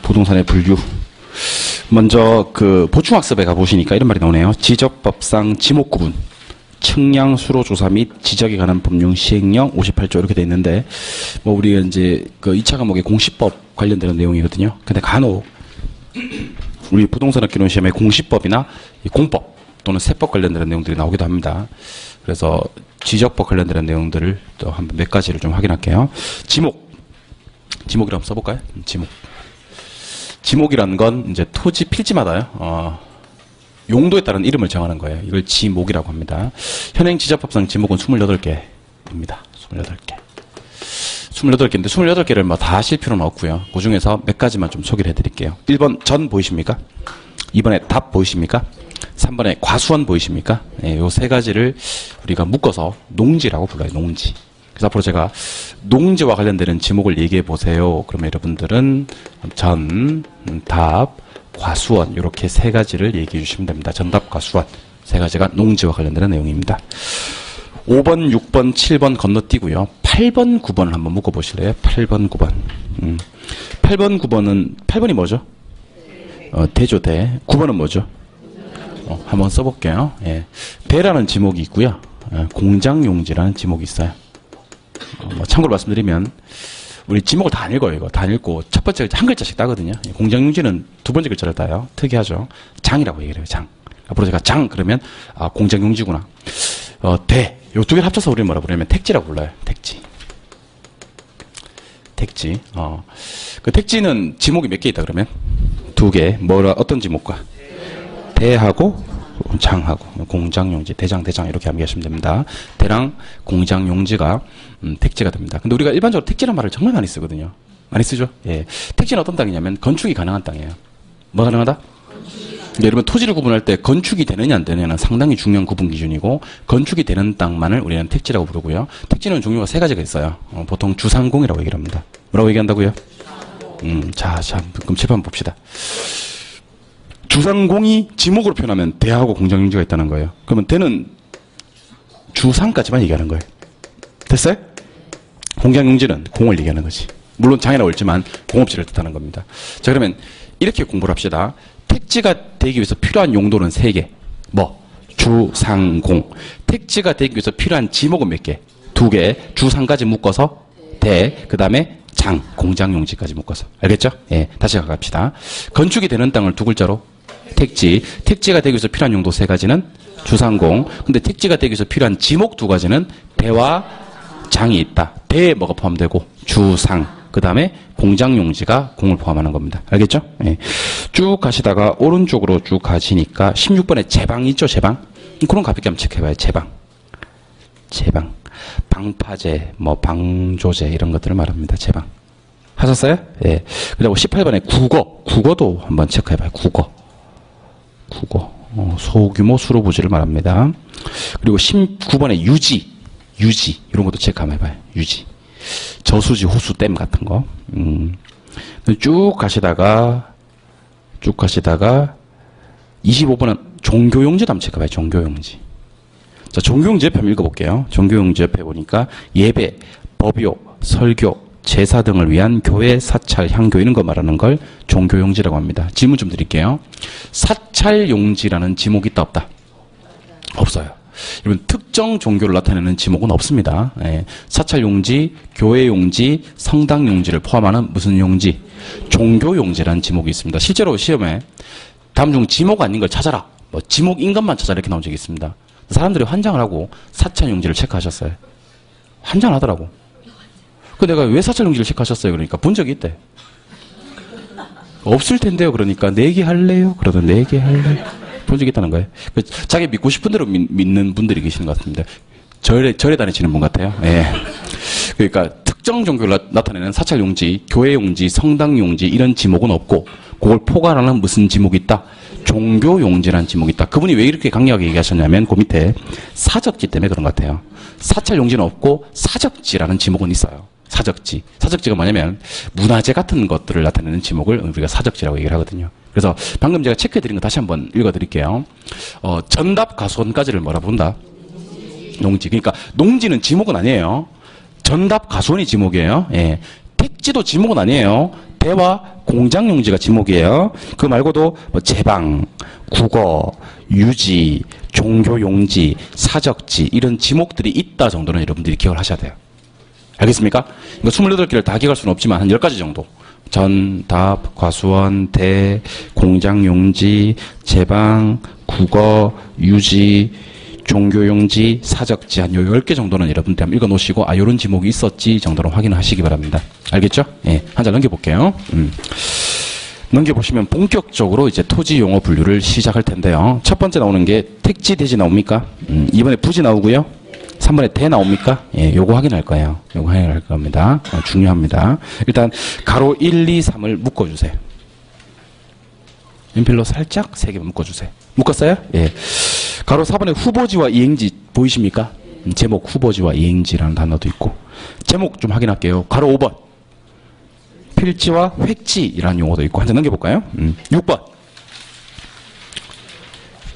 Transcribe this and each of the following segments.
부동산의 분류. 먼저 그 보충학습에 가보시니까 이런 말이 나오네요. 지적법상 지목구분, 측량 수로 조사 및 지적에 관한 법령 시행령 58조 이렇게 돼 있는데, 뭐 우리가 이제 그 2차 과목의 공시법 관련되는 내용이거든요. 근데 간혹 우리 부동산학 기론 시험에 공시법이나 공법 또는 세법 관련되는 내용들이 나오기도 합니다. 그래서 지적법 관련되는 내용들을 또 한 몇 가지를 좀 확인할게요. 지목이라고 한번 써볼까요? 지목이라는 건 이제 토지 필지마다요, 용도에 따른 이름을 정하는 거예요. 이걸 지목이라고 합니다. 현행 지적법상 지목은 28개입니다. 28개. 28개인데 28개를 뭐 다 하실 필요는 없고요. 그 중에서 몇 가지만 좀 소개를 해드릴게요. 1번 전 보이십니까? 2번에 답 보이십니까? 3번에 과수원 보이십니까? 네, 요 세 가지를 우리가 묶어서 농지라고 불러요. 농지. 그래서 앞으로 제가 농지와 관련되는 지목을 얘기해 보세요. 그러면 여러분들은 전, 답, 과수원 이렇게 세 가지를 얘기해 주시면 됩니다. 전답, 과수원 세 가지가 농지와 관련되는 내용입니다. 5번, 6번, 7번 건너뛰고요. 8번, 9번을 한번 묶어보실래요? 8번, 9번. 8번, 9번은 8번이 뭐죠? 대죠, 대. 9번은 뭐죠? 한번 써볼게요. 예. 대라는 지목이 있고요. 공장용지라는 지목이 있어요. 뭐 참고로 말씀드리면 우리 지목을 다 안 읽어요. 이거 다 안 읽고 첫 번째 한 글자씩 따거든요. 공장용지는 두 번째 글자를 따요. 특이하죠. 장이라고 얘기를 해요. 장. 앞으로 제가 장 그러면 공장용지구나. 대. 요 두 개를 합쳐서 우리는 뭐라 부르냐면 택지라고 불러요. 택지. 택지. 그 택지는 지목이 몇 개 있다 그러면? 두 개. 어떤 지목과? 대하고 장하고 공장용지, 대장 이렇게 암기하시면 됩니다. 대랑 공장용지가 택지가 됩니다. 근데 우리가 일반적으로 택지란 말을 정말 많이 쓰거든요. 많이 쓰죠? 예. 택지는 어떤 땅이냐면 건축이 가능한 땅이에요. 뭐 가능하다? 여러분 토지를 구분할 때 건축이 되느냐 안 되느냐는 상당히 중요한 구분 기준이고, 건축이 되는 땅만을 우리는 택지라고 부르고요. 택지는 종류가 세 가지가 있어요. 보통 주상공이라고 얘기를 합니다. 뭐라고 얘기한다고요? 자, 그럼 칠판 봅시다. 주상공이 지목으로 표현하면 대하고 공장용지가 있다는 거예요. 그러면 대는 주상까지만 얘기하는 거예요. 됐어요? 공장용지는 공을 얘기하는 거지. 물론 장이라고 했지만 공업지를 뜻하는 겁니다. 자, 그러면 이렇게 공부를 합시다. 택지가 되기 위해서 필요한 용도는 3개. 뭐? 주상공. 택지가 되기 위해서 필요한 지목은 몇 개? 2개. 주상까지 묶어서 대. 그 다음에 장. 공장용지까지 묶어서. 알겠죠? 예. 다시 가갑시다. 건축이 되는 땅을 두 글자로 택지. 택지가 되기 위해서 필요한 용도 3가지는 주상공. 근데 택지가 되기 위해서 필요한 지목 2가지는 대와 장이 있다. 대에 뭐가 포함되고 주상. 그 다음에 공장용지가 공을 포함하는 겁니다. 알겠죠? 예. 쭉 가시다가 오른쪽으로 쭉 가시니까 16번에 제방 있죠? 제방. 그런 거 가볍게 한번 체크해봐요. 제방. 방파제, 뭐 방조제 이런 것들을 말합니다. 제방. 하셨어요? 예. 그리고 18번에 국어도 한번 체크해봐요. 국어. 소규모 수로부지를 말합니다. 그리고 19번에 유지 이런 것도 체크 한번 해봐요. 유지. 저수지, 호수, 댐 같은 거. 쭉 가시다가 25번은 종교용지도 한번 체크해봐요. 종교용지. 자, 종교용지 옆에 한번 읽어볼게요. 종교용지 옆에 보니까 예배, 법요, 설교, 제사 등을 위한 교회, 사찰, 향교 이런 거 말하는 걸 종교용지라고 합니다. 질문 좀 드릴게요. 사찰용지라는 지목이 있다 없다? 없어요. 여러분 특정 종교를 나타내는 지목은 없습니다. 예. 사찰용지, 교회용지, 성당용지를 포함하는 무슨 용지? 종교용지라는 지목이 있습니다. 실제로 시험에 다음 중 지목 아닌 걸 찾아라. 뭐 지목인 것만 찾아라 이렇게 나온 적이 있습니다. 사람들이 환장을 하고 사찰용지를 체크하셨어요. 환장하더라고. 그 내가 왜 사찰용지를 체크하셨어요? 그러니까 본 적이 있대. 없을 텐데요. 그러니까 4개 할래요? 그러다 4개 할래요? 본 적이 있다는 거예요. 자기 믿고 싶은 대로 믿는 분들이 계시는 것 같습니다. 절에 다니시는 분 같아요. 예. 그러니까 특정 종교를 나타내는 사찰용지, 교회용지, 성당용지 이런 지목은 없고, 그걸 포괄하는 무슨 지목이 있다? 종교용지라는 지목이 있다. 그분이 왜 이렇게 강력하게 얘기하셨냐면 그 밑에 사적지 때문에 그런 것 같아요. 사찰용지는 없고 사적지라는 지목은 있어요. 사적지가 뭐냐면 문화재 같은 것들을 나타내는 지목을 우리가 사적지라고 얘기를 하거든요. 그래서 방금 제가 체크해드린 거 다시 한번 읽어드릴게요. 전답 과수원까지를 뭐라 부른다? 농지. 그러니까 농지는 지목은 아니에요. 전답 과수원이 지목이에요. 예. 택지도 지목은 아니에요. 대와 공장용지가 지목이에요. 그 말고도 뭐 제방, 국어, 유지, 종교용지, 사적지 이런 지목들이 있다 정도는 여러분들이 기억을 하셔야 돼요. 알겠습니까? 이거 28개를 다 기억할 수는 없지만 한 10가지 정도. 전, 답, 과수원, 대, 공장용지, 제방, 국어, 유지, 종교용지, 사적지 한 10개 정도는 여러분들 한번 읽어놓으시고 아 요런 지목이 있었지 정도로 확인을 하시기 바랍니다. 알겠죠? 예, 한 장 넘겨볼게요. 넘겨보시면 본격적으로 이제 토지 용어 분류를 시작할 텐데요. 첫 번째 나오는 게 택지, 대지 나옵니까? 2번에 부지 나오고요. 3번에 대 나옵니까? 예, 요거 확인할 거예요. 요거 확인할 겁니다. 중요합니다. 일단 가로 1, 2, 3을 묶어주세요. 연필로 살짝 3개만 묶어주세요. 묶었어요? 예. 가로 4번에 후보지와 이행지 보이십니까? 제목 후보지와 이행지라는 단어도 있고. 제목 좀 확인할게요. 가로 5번. 필지와 획지라는 용어도 있고. 한 장 넘겨볼까요? 6번.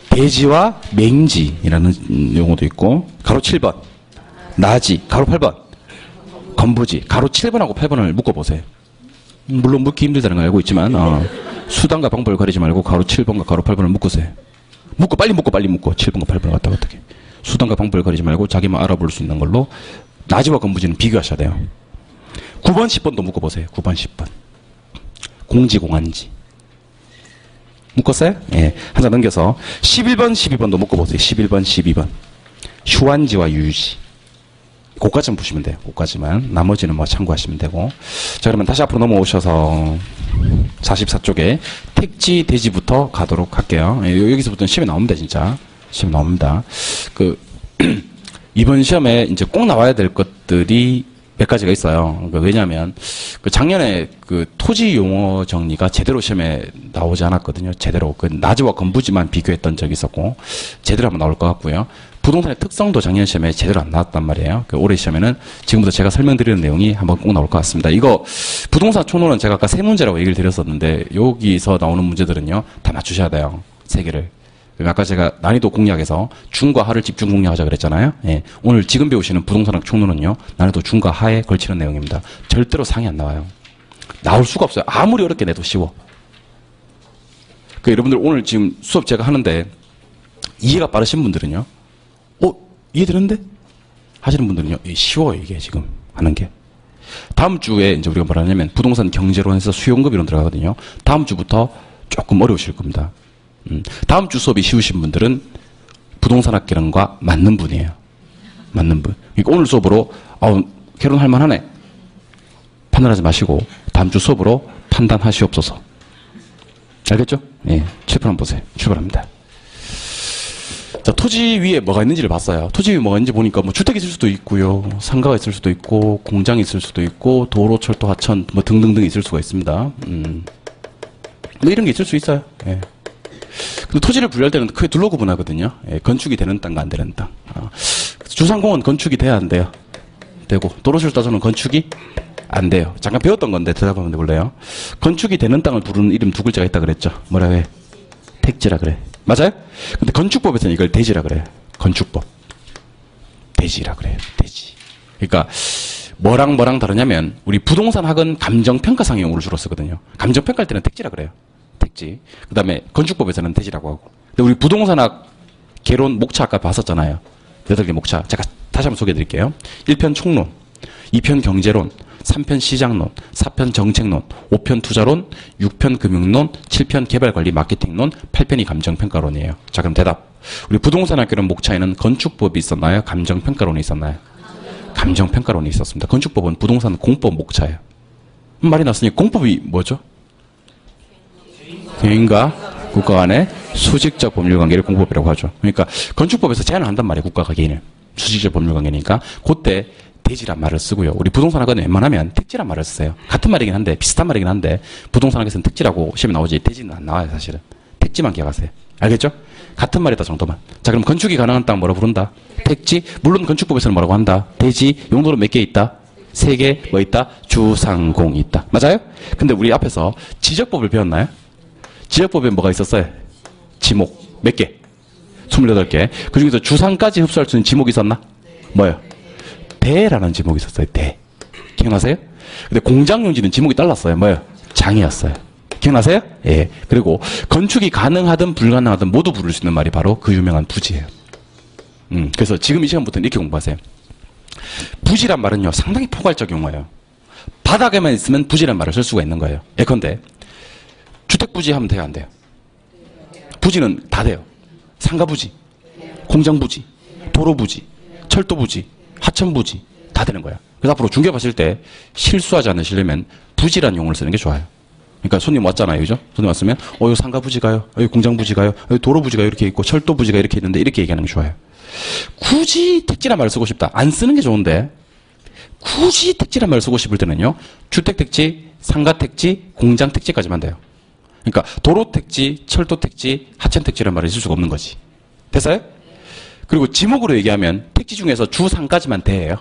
대지와 맹지라는 용어도 있고. 가로 7번. 나지. 가로 8번. 건부지. 가로 7번하고 8번을 묶어보세요. 물론 묶기 힘들다는 걸 알고 있지만 수단과 방법을 가리지 말고 가로 7번과 가로 8번을 묶으세요. 묶어 빨리 묶어 7번과 8번을 갖다가 어떻게 수단과 방법을 가리지 말고 자기만 알아볼 수 있는 걸로 나지와 건부지는 비교하셔야 돼요. 9번 10번도 묶어보세요. 9번 10번 공지 공안지 묶었어요? 예, 한 장 넘겨서 11번 12번도 묶어보세요. 11번 12번 휴안지와 유유지 그까지만 보시면 돼요. 그까지만 나머지는 뭐 참고하시면 되고. 자 그러면 다시 앞으로 넘어오셔서 44쪽에 택지 대지부터 가도록 할게요. 여기서부터는 시험에 나옵니다. 진짜 시험 나옵니다. 이번 시험에 이제 꼭 나와야 될 것들이 몇 가지가 있어요. 그러니까 왜냐하면 작년에 토지 용어 정리가 제대로 시험에 나오지 않았거든요. 제대로 나지와 건부지만 비교했던 적이 있었고 제대로 한번 나올 것 같고요. 부동산의 특성도 작년 시험에 제대로 안 나왔단 말이에요. 올해 시험에는 지금부터 제가 설명드리는 내용이 한번 꼭 나올 것 같습니다. 이거 부동산 총론은 제가 아까 3문제라고 얘기를 드렸었는데 여기서 나오는 문제들은요 다 맞추셔야 돼요. 3개를. 아까 제가 난이도 공략에서 중과 하를 집중 공략하자 그랬잖아요. 예. 오늘 지금 배우시는 부동산학 총론은요 난이도 중과 하에 걸치는 내용입니다. 절대로 상이 안 나와요. 나올 수가 없어요. 아무리 어렵게 내도 쉬워. 여러분들 오늘 지금 수업 제가 하는데 이해가 빠르신 분들은요 이해되는데? 하시는 분들은요 쉬워요. 이게 지금 하는 게. 다음 주에 이제 우리가 뭐라 하냐면 부동산 경제론에서 수용급 이론 들어가거든요. 다음 주부터 조금 어려우실 겁니다. 다음 주 수업이 쉬우신 분들은 부동산학개론과 맞는 분이에요. 맞는 분. 그러니까 오늘 수업으로 개론할 만하네. 판단하지 마시고 다음 주 수업으로 판단하시옵소서. 알겠죠? 예, 칠판 한번 보세요. 출발합니다. 자, 토지 위에 뭐가 있는지를 봤어요. 토지 위에 뭐가 있는지 보니까 뭐 주택이 있을 수도 있고요. 상가가 있을 수도 있고 공장이 있을 수도 있고 도로, 철도, 하천 뭐 등등등 있을 수가 있습니다. 뭐 이런 게 있을 수 있어요. 예. 근데 토지를 분류할 때는 크게 둘로 구분하거든요. 예, 건축이 되는 땅과 안 되는 땅. 주상공은 건축이 돼야 안 돼요. 되고 도로철도는 건축이 안 돼요. 잠깐 배웠던 건데 대답하면 몰라요. 건축이 되는 땅을 부르는 이름 2글자가 있다 그랬죠. 뭐라 해? 택지라 그래. 맞아요? 근데 건축법에서는 이걸 대지라 그래요. 건축법. 대지라 그래요. 대지. 그러니까 뭐랑 다르냐면 우리 부동산학은 감정평가상 용어를 주로 쓰거든요. 감정평가할 때는 택지라 그래요. 택지. 그 다음에 건축법에서는 대지라고 하고. 근데 우리 부동산학 개론 목차 아까 봤었잖아요. 8개 목차. 제가 다시 한번 소개해 드릴게요. 1편 총론, 2편 경제론, 3편 시장론, 4편 정책론, 5편 투자론, 6편 금융론, 7편 개발관리 마케팅론, 8편이 감정평가론이에요. 자, 그럼 대답. 우리 부동산학개론 목차에는 건축법이 있었나요? 감정평가론이 있었나요? 감정평가론이 있었습니다. 건축법은 부동산 공법 목차예요. 말이 났으니 공법이 뭐죠? 개인과 국가 간의 수직적 법률관계를 공법이라고 하죠. 그러니까 건축법에서 제한을 한단 말이에요. 국가가 개인을. 수직적 법률관계니까 그때 대지란 말을 쓰고요. 우리 부동산학은 웬만하면 택지란 말을 쓰세요. 같은 말이긴 한데 비슷한 말이긴 한데 부동산학에서는 택지라고 시험에 나오지 대지는 안 나와요. 사실은. 택지만 기억하세요. 알겠죠? 같은 말이다 정도만. 자, 그럼 건축이 가능한 땅 뭐라고 부른다? 택지. 물론 건축법에서는 뭐라고 한다? 대지. 용도로 몇 개 있다? 3개 뭐 있다? 주상공이 있다. 맞아요? 근데 우리 앞에서 지적법을 배웠나요? 지적법에 뭐가 있었어요? 지목. 몇 개? 28개. 그 중에서 주상까지 흡수할 수 있는 지목이 있었나? 뭐요? 대라는 지목이 있었어요. 대. 기억나세요? 근데 공장용지는 지목이 달랐어요. 뭐요? 장이었어요. 기억나세요? 예. 그리고 건축이 가능하든 불가능하든 모두 부를 수 있는 말이 바로 그 유명한 부지예요. 그래서 지금 이 시간부터는 이렇게 공부하세요. 부지란 말은요, 상당히 포괄적 용어예요. 바닥에만 있으면 부지란 말을 쓸 수가 있는 거예요. 예컨대 주택부지 하면 돼요, 안 돼요? 부지는 다 돼요. 상가부지, 공장부지, 도로부지, 철도부지, 하천부지 다 되는 거야. 그래서 앞으로 중개하실 때 실수하지 않으시려면 부지란 용어를 쓰는 게 좋아요. 그러니까 손님 왔잖아요, 그죠? 손님 왔으면 이거 상가부지가요, 여기 공장부지가요, 여기 도로부지가 이렇게 있고 철도부지가 이렇게 있는데 이렇게 얘기하는 게 좋아요. 굳이 택지란 말을 쓰고 싶다. 안 쓰는 게 좋은데 굳이 택지란 말을 쓰고 싶을 때는요, 주택택지, 상가택지, 공장택지까지만 돼요. 그러니까 도로택지, 철도택지, 하천택지란 말을 쓸 수가 없는 거지. 됐어요? 그리고 지목으로 얘기하면 택지 중에서 주상까지만 돼요.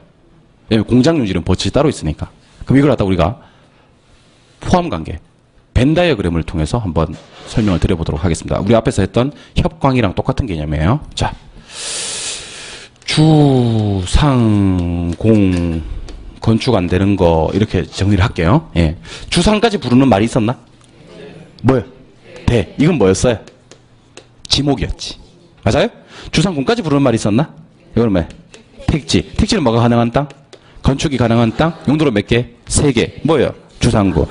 왜냐면 공장용지는 버릇이 따로 있으니까. 그럼 이걸 갖다 우리가 포함관계, 벤 다이어그램을 통해서 한번 설명을 드려보도록 하겠습니다. 우리 앞에서 했던 협광이랑 똑같은 개념이에요. 자, 주, 상, 공, 건축 안 되는 거 이렇게 정리를 할게요. 예. 주상까지 부르는 말이 있었나? 뭐요? 대. 이건 뭐였어요? 지목이었지. 맞아요? 주상공까지 부르는 말이 있었나? 이거는 뭐야? 택지. 택지는 뭐가 가능한 땅? 건축이 가능한 땅? 용도로 몇 개? 3개. 뭐예요? 주상구.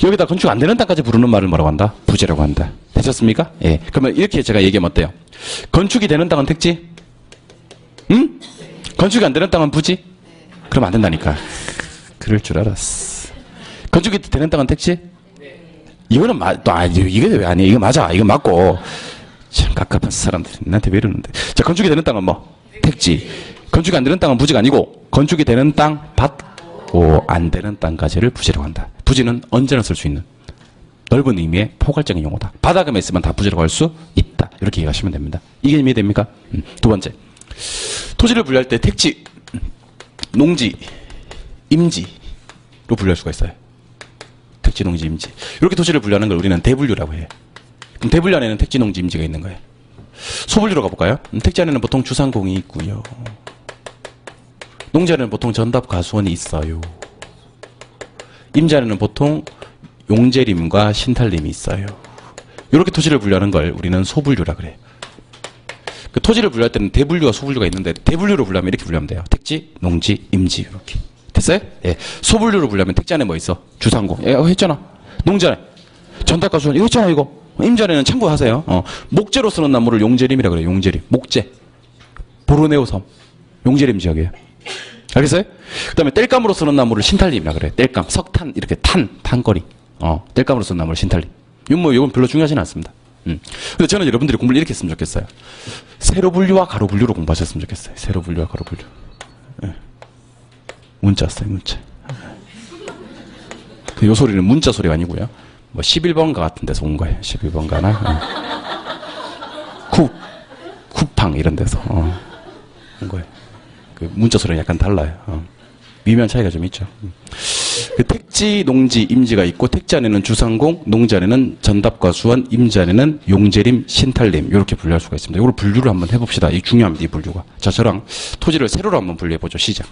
여기다 건축 안 되는 땅까지 부르는 말을 뭐라고 한다? 부지라고 한다. 되셨습니까? 예. 그러면 이렇게 제가 얘기하면 어때요? 건축이 되는 땅은 택지? 응? 건축이 안 되는 땅은 부지? 그러면 안 된다니까. 그럴 줄 알았어. 건축이 되는 땅은 택지? 이거는 이게 왜 아니야? 이거 맞아. 이거 맞고. 참 깝깝한 사람들이 나한테 왜 이러는데. 자, 건축이 되는 땅은 뭐? 택지. 건축이 안 되는 땅은 부지가 아니고, 건축이 되는 땅, 받고 안 되는 땅까지를 부지라고 한다. 부지는 언제나 쓸 수 있는 넓은 의미의 포괄적인 용어다. 바닥에만 있으면 다 부지라고 할 수 있다. 이렇게 이해하시면 됩니다. 이게 이해됩니까? 두 번째. 토지를 분류할 때 택지, 농지, 임지로 분류할 수가 있어요. 택지, 농지, 임지. 이렇게 토지를 분류하는 걸 우리는 대분류라고 해요. 그럼 대분류 안에는 택지, 농지, 임지가 있는 거예요. 소분류로 가볼까요? 택지 안에는 보통 주상공이 있고요. 농지 안에는 보통 전답 가수원이 있어요. 임지 안에는 보통 용재림과 신탈림이 있어요. 이렇게 토지를 분류하는 걸 우리는 소분류라 그래요. 그 토지를 분류할 때는 대분류와 소분류가 있는데 대분류로 분류하면 이렇게 분류하면 돼요. 택지, 농지, 임지 이렇게. 됐어요? 예. 소분류로 분류하면 택지 안에 뭐 있어? 주상공. 예, 했잖아. 농지 안에 전답과 수원 이거 있잖아 이거. 임지 안에는 참고하세요. 목재로 쓰는 나무를 용재림이라 그래요. 용재림. 목재. 보르네오 섬. 용재림 지역이에요. 알겠어요? 그 다음에 땔감으로 쓰는 나무를 신탈림이라 그래요. 땔감, 석탄 이렇게 탄거리. 땔감으로 쓰는 나무를 신탈림. 이건 별로 중요하지는 않습니다. 근데 저는 여러분들이 공부를 이렇게 했으면 좋겠어요. 세로 분류와 가로 분류로 공부하셨으면 좋겠어요. 세로 분류와 가로 분류. 네. 문자 왔어요, 문자. 요 소리는 문자 소리가 아니고요. 뭐 11번가 같은 데서 온 거예요. 11번가나. 쿠팡 이런 데서 온 거예요. 그 문자 소리는 약간 달라요. 미묘한 차이가 좀 있죠. 그 택지, 농지, 임지가 있고 택지 안에는 주상공, 농지 안에는 전답과 수원, 임지 안에는 용재림, 신탈림 이렇게 분류할 수가 있습니다. 이걸 분류를 한번 해봅시다. 이 중요합니다. 이 분류가. 자, 저랑 토지를 세로로 한번 분류해보죠. 시작.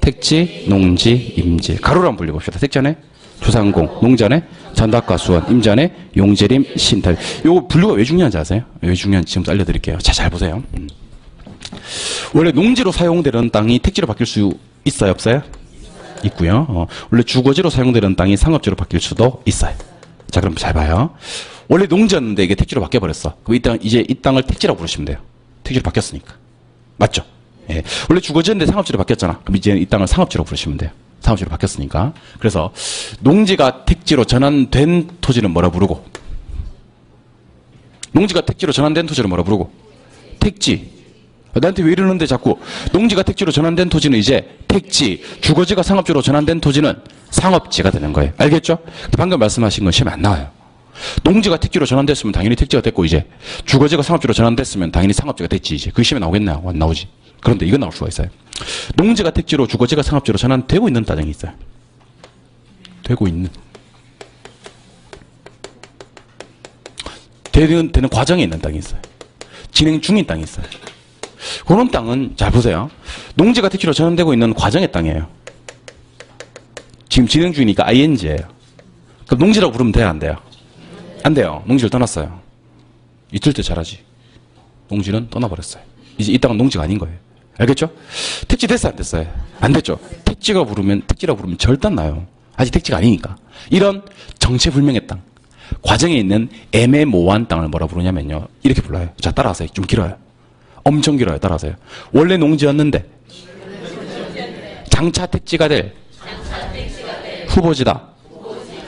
택지, 농지, 임지. 가로로 한번 분류해봅시다. 택지 안에 주상공, 농지 안에 전답과 수원, 임지 안에 용재림, 신탈림. 요 분류가 왜 중요한지 아세요? 왜 중요한지 지금 알려드릴게요. 자, 잘 보세요. 원래 농지로 사용되는 땅이 택지로 바뀔 수 있어요? 없어요? 있고요. 원래 주거지로 사용되는 땅이 상업지로 바뀔 수도 있어요. 자, 그럼 잘 봐요. 원래 농지였는데 이게 택지로 바뀌어버렸어. 그럼 이제 이 땅을 택지라고 부르시면 돼요. 택지로 바뀌었으니까. 맞죠? 예. 원래 주거지였는데 상업지로 바뀌었잖아. 그럼 이제 이 땅을 상업지로 부르시면 돼요. 상업지로 바뀌었으니까. 그래서 농지가 택지로 전환된 토지는 뭐라 부르고, 농지가 택지로 전환된 토지는 뭐라 부르고, 택지. 나한테 왜 이러는데 자꾸. 농지가 택지로 전환된 토지는 이제 택지, 주거지가 상업지로 전환된 토지는 상업지가 되는 거예요. 알겠죠? 방금 말씀하신 건 시험에 안 나와요. 농지가 택지로 전환됐으면 당연히 택지가 됐고, 이제 주거지가 상업지로 전환됐으면 당연히 상업지가 됐지. 이제 그 시험에 나오겠나? 안 나오지. 그런데 이건 나올 수가 있어요. 농지가 택지로, 주거지가 상업지로 전환되고 있는 땅이 있어요. 되고 있는. 되는 과정에 있는 땅이 있어요. 진행 중인 땅이 있어요. 그런 땅은 잘 보세요. 농지가 택지로 전환되고 있는 과정의 땅이에요. 지금 진행 중이니까 ing예요. 그럼 농지라고 부르면 돼요, 안 돼요? 안 돼요. 농지를 떠났어요. 이틀 때 잘하지. 농지는 떠나버렸어요. 이제 이 땅은 농지가 아닌 거예요. 알겠죠? 택지 됐어요, 안 됐어요? 안 됐죠? 택지라고 부르면 절대 안 나요. 아직 택지가 아니니까. 이런 정체불명의 땅, 과정에 있는 애매모호한 땅을 뭐라 부르냐면요. 이렇게 불러요. 자, 따라하세요. 좀 길어요. 엄청 길어요. 따라하세요. 원래 농지였는데 장차 택지가 될 후보지다.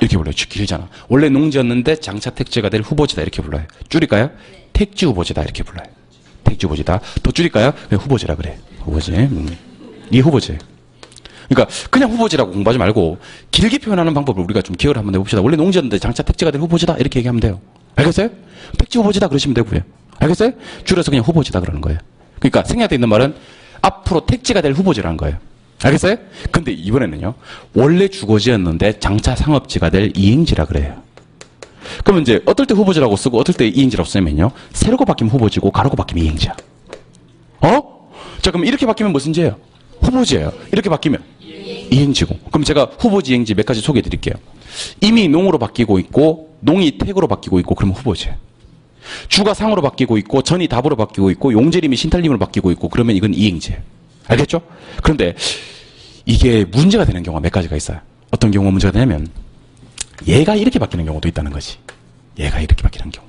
이렇게 불러요. 길잖아. 원래 농지였는데 장차 택지가 될 후보지다. 이렇게 불러요. 줄일까요? 택지 후보지다. 이렇게 불러요. 택지 후보지다. 더 줄일까요? 그냥 후보지라 그래. 후보지. 이게 후보지예요. 그러니까 그냥 후보지라고 공부하지 말고 길게 표현하는 방법을 우리가 좀 기억을 한번 해봅시다. 원래 농지였는데 장차 택지가 될 후보지다. 이렇게 얘기하면 돼요. 알겠어요? 택지 후보지다 그러시면 되고요. 알겠어요? 줄여서 그냥 후보지다 그러는 거예요. 그러니까 생략되어 있는 말은 앞으로 택지가 될 후보지라는 거예요. 알겠어요? 근데 이번에는요. 원래 주거지였는데 장차 상업지가 될 이행지라 그래요. 그러면 이제 어떨 때 후보지라고 쓰고 어떨 때 이행지라고 쓰냐면요. 세로가 바뀌면 후보지고 가로가 바뀌면 이행지야. 어? 자, 그럼 이렇게 바뀌면 무슨 지예요? 후보지예요. 이렇게 바뀌면 이행지고. 그럼 제가 후보지, 이행지 몇 가지 소개해 드릴게요. 이미 농으로 바뀌고 있고 농이 택으로 바뀌고 있고 그러면 후보지예요. 주가 상으로 바뀌고 있고 전이 답으로 바뀌고 있고 용재림이 신탈림으로 바뀌고 있고 그러면 이건 이행지예요. 알겠죠? 그런데 이게 문제가 되는 경우가 몇 가지가 있어요. 어떤 경우가 문제가 되냐면 얘가 이렇게 바뀌는 경우도 있다는 거지. 얘가 이렇게 바뀌는 경우.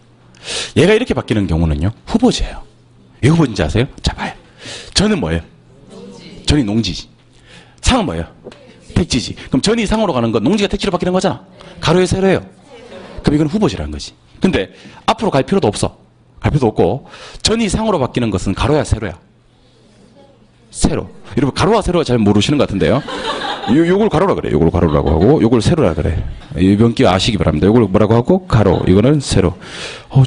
얘가 이렇게 바뀌는 경우는요. 후보지예요. 왜 후보지인지 아세요? 자, 봐요. 전은 뭐예요? 전이 농지지. 상은 뭐예요? 택지지. 그럼 전이 상으로 가는 건 농지가 택지로 바뀌는 거잖아. 가로에 세로예요. 그럼 이건 후보지라는 거지. 근데 앞으로 갈 필요도 없어. 갈 필요도 없고 전이 상으로 바뀌는 것은 가로야 세로야? 세로. 여러분 가로와 세로가 잘 모르시는 것 같은데요. 요걸 가로라 그래. 요걸 가로라고 하고 요걸 세로라 그래. 이 명기 아시기 바랍니다. 요걸 뭐라고 하고 가로. 이거는 세로.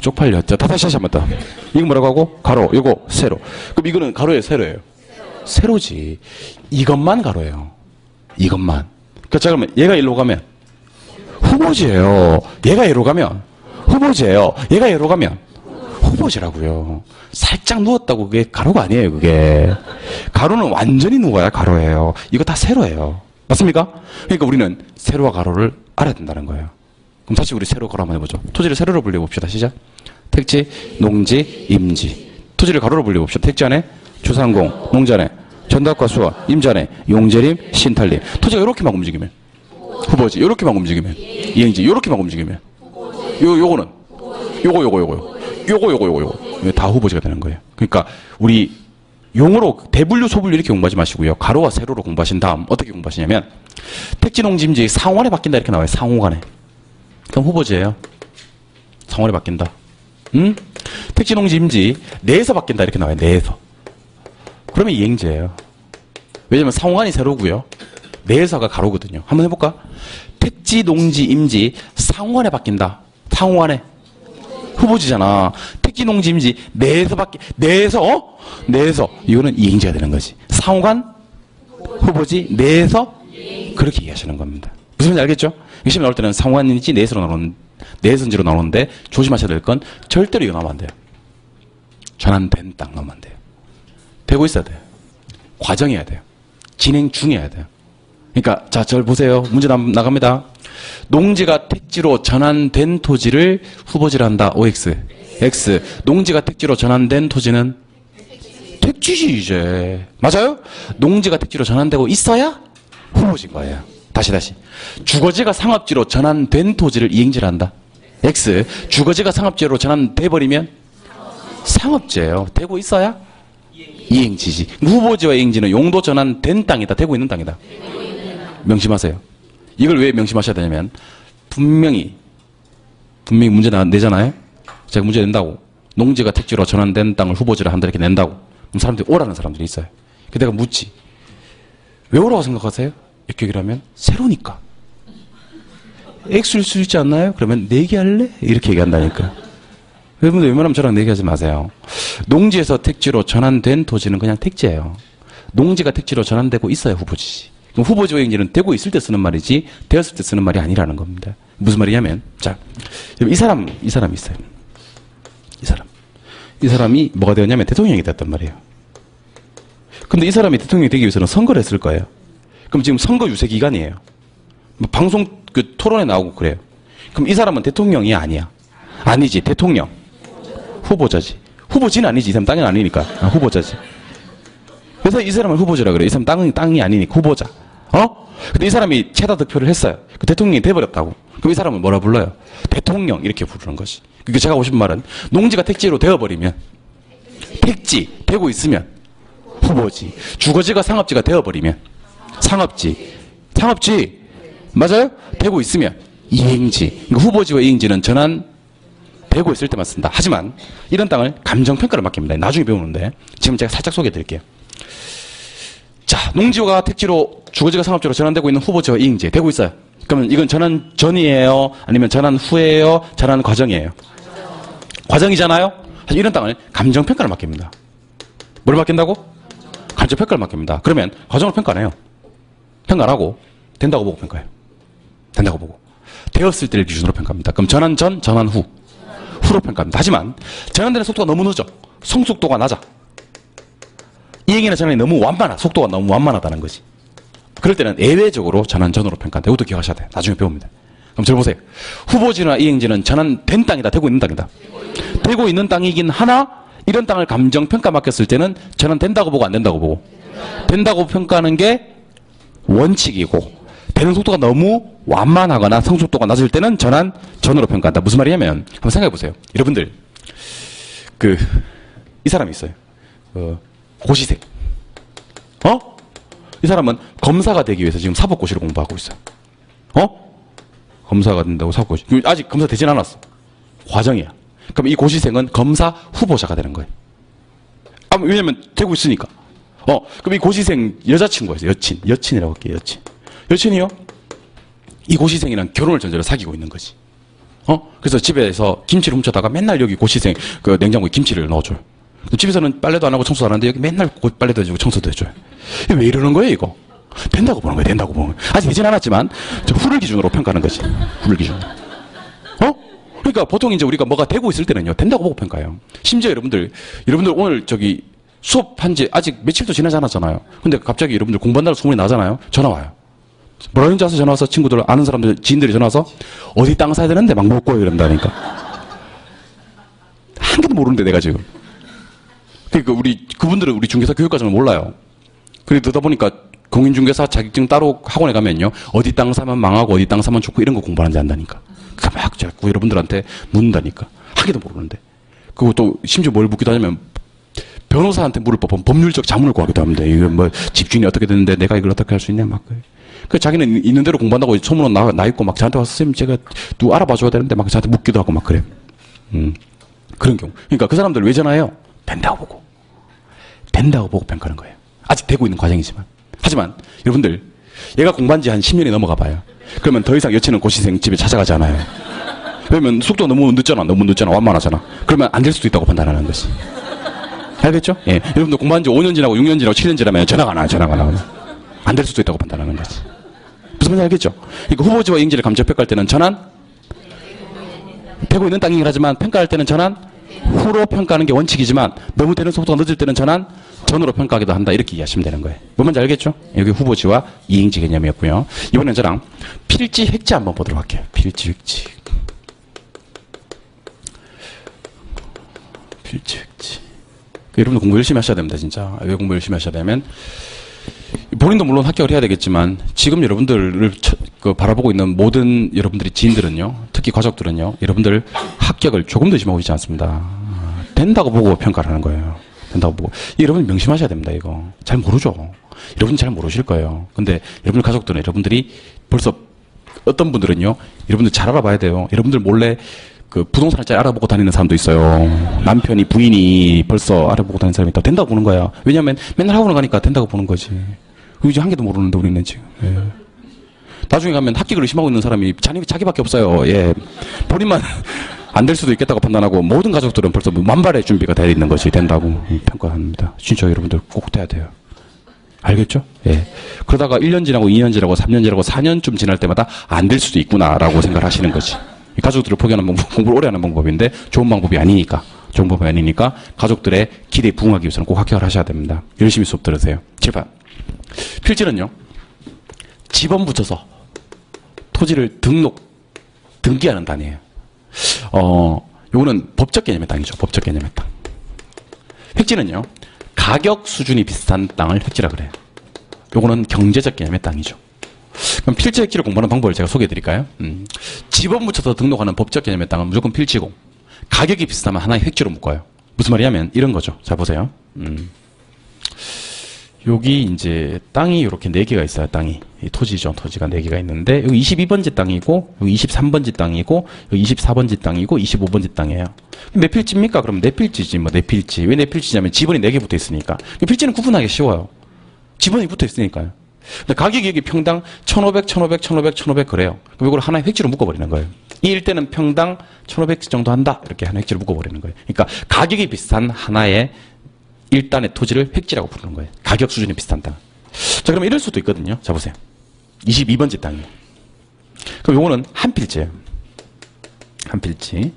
쪽팔려. 자, 다시 한번 더. 이거 뭐라고 하고 가로. 요거 세로. 그럼 이거는 가로예요, 세로예요? 세로지. 이것만 가로예요. 이것만. 그러니까 자, 그러면 얘가 일로 가면 후보지예요. 얘가 얘로 가면 후보지예요. 얘가 얘로 가면 후보지라고요. 살짝 누웠다고 그게 가로가 아니에요. 그게 가로는 완전히 누워야 가로예요. 이거 다 세로예요. 맞습니까? 그러니까 우리는 세로와 가로를 알아야 된다는 거예요. 그럼 다시 우리 세로 가로 한번 해보죠. 토지를 세로로 분류해봅시다. 시작. 택지, 농지, 임지. 토지를 가로로 분류해봅시다. 택지 안에 주상공, 농지 안에 전답과 수원, 임지 안에 용재림, 신탈림. 토지가 이렇게만 움직이면 후보지. 이렇게만 움직이면 이행지. 이렇게만 움직이면 요거는 요거 다 후보지가 되는 거예요. 그러니까 우리 용어로 대분류 소분류 이렇게 공부하지 마시고요. 가로와 세로로 공부하신 다음 어떻게 공부하시냐면 택지 농지임지 상호간에 바뀐다 이렇게 나와요. 상호간에. 그럼 후보지예요. 상호간에 바뀐다. 택지 농지임지 내에서 바뀐다 이렇게 나와요. 내에서. 그러면 이행지예요. 왜냐면 상호간이 세로고요. 내에서가 가로거든요. 한번 해볼까? 택지 농지 임지 상호간에 바뀐다. 상호간에. 후보지잖아. 택지 농지임지 내에서 내에서 이거는 이행지가 되는 거지. 상호간 후보지 내에서 그렇게 이해하시는 겁니다. 무슨 말인지 알겠죠? 시험 나올 때는 상호간인지 내선지로 나오는데 조심하셔야 될 건 절대로 이거 나오면 안 돼요. 전환된 땅 나오면 안 돼요. 되고 있어야 돼요. 과정이어야 돼요. 진행 중이어야 돼요. 그러니까 자, 저를 보세요. 문제 나갑니다. 농지가 택지로 전환된 토지를 후보지로 한다. OX. X. 농지가 택지로 전환된 토지는 택지지 이제. 맞아요? 농지가 택지로 전환되고 있어야 후보지인 거예요. 다시. 주거지가 상업지로 전환된 토지를 이행지를 한다. X. 주거지가 상업지로 전환돼 버리면 상업지예요. 되고 있어야 이행지지. 후보지와 이행지는 용도 전환된 땅이다. 되고 있는 땅이다. 명심하세요. 이걸 왜 명심하셔야 되냐면 분명히 문제 내잖아요. 제가 문제 낸다고 농지가 택지로 전환된 땅을 후보지로 한다 이렇게 낸다고 그럼 사람들이 오라는 사람들이 있어요. 그래서 내가 묻지. 왜 오라고 생각하세요? 이렇게 얘기를 하면 세로니까. X일 수 있지 않나요? 그러면 내기할래? 이렇게 얘기한다니까. 여러분들 웬만하면 저랑 내기하지 마세요. 농지에서 택지로 전환된 토지는 그냥 택지예요. 농지가 택지로 전환되고 있어야 후보지지. 그럼 후보지와 이행지는 되고 있을 때 쓰는 말이지 되었을 때 쓰는 말이 아니라는 겁니다. 무슨 말이냐면 자, 이 사람이 있어요. 이 사람이 뭐가 되었냐면 대통령이 됐단 말이에요. 근데 이 사람이 대통령이 되기 위해서는 선거를 했을 거예요. 그럼 지금 선거 유세 기간이에요. 방송 토론에 나오고 그래요. 그럼 이 사람은 대통령이 아니야. 아니지. 대통령. 후보자지. 후보지는 아니지. 이 사람 땅이 아니니까. 후보자지. 그래서 이 사람을 후보자라 그래. 이 사람 땅이 아니니까 후보자. 근데 이 사람이 최다 득표를 했어요. 그 대통령이 돼버렸다고. 그럼 이 사람을 뭐라 불러요? 대통령 이렇게 부르는 것이. 그러니까 제가 오신 말은 농지가 택지로 되어버리면 택지 되고 있으면 후보지. 주거지가 상업지가 되어버리면 상업지 맞아요? 되고 있으면 이행지. 그러니까 후보지와 이행지는 전환 되고 있을 때만 쓴다. 하지만 이런 땅을 감정평가를 맡깁니다. 나중에 배우는데 지금 제가 살짝 소개해 드릴게요. 자, 농지가 택지로 주거지가 상업지로 전환되고 있는 후보지와 이행지 되고 있어요. 그러면 이건 전환 전이에요? 아니면 전환 후에요? 전환 과정이에요? 과정이잖아요? 사실 이런 땅을 감정평가를 맡깁니다. 뭘 맡긴다고? 감정평가를 맡깁니다. 그러면 과정을 평가 안 해요. 평가 안 하고 된다고 보고 평가해요. 된다고 보고. 되었을 때를 기준으로 평가합니다. 그럼 전환 전, 전환 후로 평가합니다. 하지만 전환되는 속도가 너무 늦어. 성속도가 낮아. 이행이나 전환이 너무 완만하. 속도가 너무 완만하다는 거지. 그럴 때는 예외적으로 전환 전으로 평가한다. 이것도 기억하셔야 돼요. 나중에 배웁니다. 그럼 잘 보세요. 후보지나 이행지는 전환된 땅이다. 되고 있는 땅이다. 되고 있는 땅이긴 하나 이런 땅을 감정평가 맡겼을 때는 전환된다고 보고 안 된다고 보고 된다고 평가하는 게 원칙이고 되는 속도가 너무 완만하거나 성속도가 낮을 때는 전환 전으로 평가한다. 무슨 말이냐면 한번 생각해 보세요. 여러분들 이 사람이 있어요. 고시생. 이 사람은 검사가 되기 위해서 지금 사법고시를 공부하고 있어요. 검사가 된다고 사법고시. 아직 검사 되진 않았어. 과정이야. 그럼 이 고시생은 검사 후보자가 되는 거예요. 왜냐면 되고 있으니까. 그럼 이 고시생 여자친구가 있어요. 여친이라고 할게요. 여친이요? 이 고시생이랑 결혼을 전제로 사귀고 있는 거지. 그래서 집에서 김치를 훔쳐다가 맨날 여기 고시생 그 냉장고에 김치를 넣어줘요. 집에서는 빨래도 안 하고 청소도 안 하는데 여기 맨날 빨래도 해주고 청소도 해줘요. 왜 이러는 거예요, 이거? 된다고 보는 거예요, 된다고 보는 거예요. 아직 되진 않았지만, 후를 기준으로 평가하는 거지. 후를 기준으로. 그러니까 보통 이제 우리가 뭐가 되고 있을 때는요, 된다고 보고 평가해요. 심지어 여러분들 오늘 수업한 지 아직 며칠도 지나지 않았잖아요. 근데 갑자기 여러분들 공부한다고 소문이 나잖아요. 전화 와요. 뭐라는지 아서 전화 와서 친구들, 아는 사람들, 지인들이 전화 와서 어디 땅 사야 되는데 막 묻고 이런다니까. 한 개도 모르는데 내가 지금. 그러니까 그분들은 우리 중개사 교육과정을 몰라요. 그러다 보니까 공인중개사 자격증 따로 학원에 가면요. 어디 땅 사면 망하고 어디 땅 사면 좋고 이런 거 공부하는지 안다니까. 그러니까 막 자꾸 여러분들한테 묻는다니까. 한 개도 모르는데. 그리고 또 심지어 뭘 묻기도 하냐면 변호사한테 물을 법한 법률적 자문을 구하기도 합니다. 이거 뭐 집주인이 어떻게 됐는데 내가 이걸 어떻게 할 수 있냐 막. 그 자기는 있는 대로 공부한다고 소문은 나 있고 막 저한테 와서 선생님 제가 누구 알아봐줘야 되는데 막 저한테 묻기도 하고 막 그래. 그런 경우. 그러니까 그 사람들 왜 전화해요? 된다고 보고 평가하는 거예요. 아직 되고 있는 과정이지만. 하지만 여러분들 얘가 공부한 지 한 10년이 넘어가 봐요. 그러면 더 이상 여친은 고시생 집에 찾아가지 않아요. 왜냐면 속도가 너무 늦잖아. 완만하잖아. 그러면 안 될 수도 있다고 판단하는 것이. 알겠죠? 예. 여러분들 공부한 지 5년 지나고 6년 지나고 7년 지나면 전화가 안 와요. 안 될 수도 있다고 판단하는 거지. 무슨 말인지 알겠죠? 그러니까 후보지와 이행지를 감정평가할 때는 전환 되고 있는 땅이긴 하지만 평가할 때는 전환 후로 평가하는 게 원칙이지만 너무 되는 속도가 늦을 때는 전환 전으로 평가하기도 한다. 이렇게 이해하시면 되는 거예요. 뭔 말인지 알겠죠? 여기 후보지와 이행지 개념이었고요. 이번엔 저랑 필지 획지 한번 보도록 할게요. 필지 획지. 여러분들 공부 열심히 하셔야 됩니다. 진짜. 왜 공부 열심히 하셔야 되면 본인도 물론 합격을 해야 되겠지만 지금 여러분들을 바라보고 있는 모든 여러분들이 지인들은요. 특히 가족들은요. 여러분들 합격을 조금도 의심하고 있지 않습니다. 된다고 보고 평가를 하는 거예요. 된다고 보고. 여러분 명심하셔야 됩니다. 이거. 잘 모르죠. 여러분 잘 모르실 거예요. 근데 여러분들 가족들은 여러분들이 벌써 어떤 분들은요. 여러분들 잘 알아봐야 돼요. 여러분들 몰래 부동산을 잘 알아보고 다니는 사람도 있어요. 남편이 부인이 벌써 알아보고 다니는 사람이 있다. 된다고 보는 거야. 왜냐하면 맨날 학원을 가니까 된다고 보는 거지. 이제 한 개도 모르는데 우리는 지금. 예. 나중에 가면 합격을 의심하고 있는 사람이 자기밖에 없어요. 예. 본인만 안 될 수도 있겠다고 판단하고 모든 가족들은 벌써 만발의 준비가 되어 있는 것이 된다고 평가합니다. 진짜 여러분들 꼭 돼야 돼요. 알겠죠? 예. 그러다가 1년 지나고 2년 지나고 3년 지나고 4년쯤 지날 때마다 안 될 수도 있구나라고 생각을 하시는 거지. 가족들을 포기하는 방법, 공부를 오래 하는 방법인데 좋은 방법이 아니니까 가족들의 기대에 부응하기 위해서는 꼭 합격을 하셔야 됩니다. 열심히 수업 들으세요. 7판. 필지는요. 지번 붙여서 토지를 등기하는 단위예요. 요거는 법적 개념의 땅이죠. 법적 개념의 땅. 획지는요, 가격 수준이 비슷한 땅을 획지라 그래요. 요거는 경제적 개념의 땅이죠. 그럼 필지 획지를 공부하는 방법을 제가 소개해 드릴까요? 지번 붙여서 등록하는 법적 개념의 땅은 무조건 필지고, 가격이 비슷하면 하나의 획지로 묶어요. 무슨 말이냐면 이런 거죠. 자, 보세요. 여기 이제 땅이 이렇게 4개가 있어요. 땅이. 이 토지죠. 토지가 4개가 있는데, 여기 22번지 땅이고, 여기 23번지 땅이고, 여기 24번지 땅이고, 25번지 땅이에요. 몇 필지입니까? 그럼 네 필지지. 뭐 네 필지. 왜 네 필지냐면 지번이 4개 붙어 있으니까. 필지는 구분하기 쉬워요. 지번이 붙어 있으니까요. 근데 가격이 여기 평당 1,500, 1,500, 1,500, 1,500 그래요. 그럼 이걸 하나의 획지로 묶어버리는 거예요. 이 일대는 평당 1,500 정도 한다. 이렇게 하나의 획지로 묶어버리는 거예요. 그러니까 가격이 비슷한 하나의 일단의 토지를 획지라고 부르는 거예요. 가격 수준이 비슷한 땅. 자, 그러면 이럴 수도 있거든요. 자, 보세요. 22번지 땅이에요. 그럼 요거는 한 필지예요. 한 필지.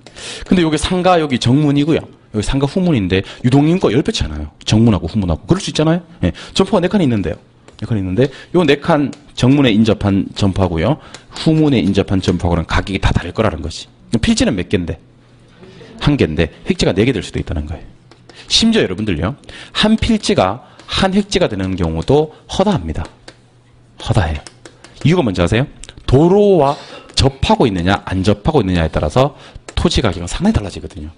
근데 요게 상가, 여기 정문이고요. 여기 상가 후문인데 유동인구가 10배 차나요. 정문하고 후문하고. 그럴 수 있잖아요. 예. 점포가 4칸이 있는데요. 4칸이 있는데 요 4칸 정문에 인접한 점포하고요. 후문에 인접한 점포하고는 가격이 다 다를 거라는 거지. 필지는 몇 개인데? 한 개인데 획지가 4개 될 수도 있다는 거예요. 심지어 여러분들요, 한 필지가 한 획지가 되는 경우도 허다합니다. 허다해요. 이유가 뭔지 아세요? 도로와 접하고 있느냐 안 접하고 있느냐에 따라서 토지 가격은 상당히 달라지거든요.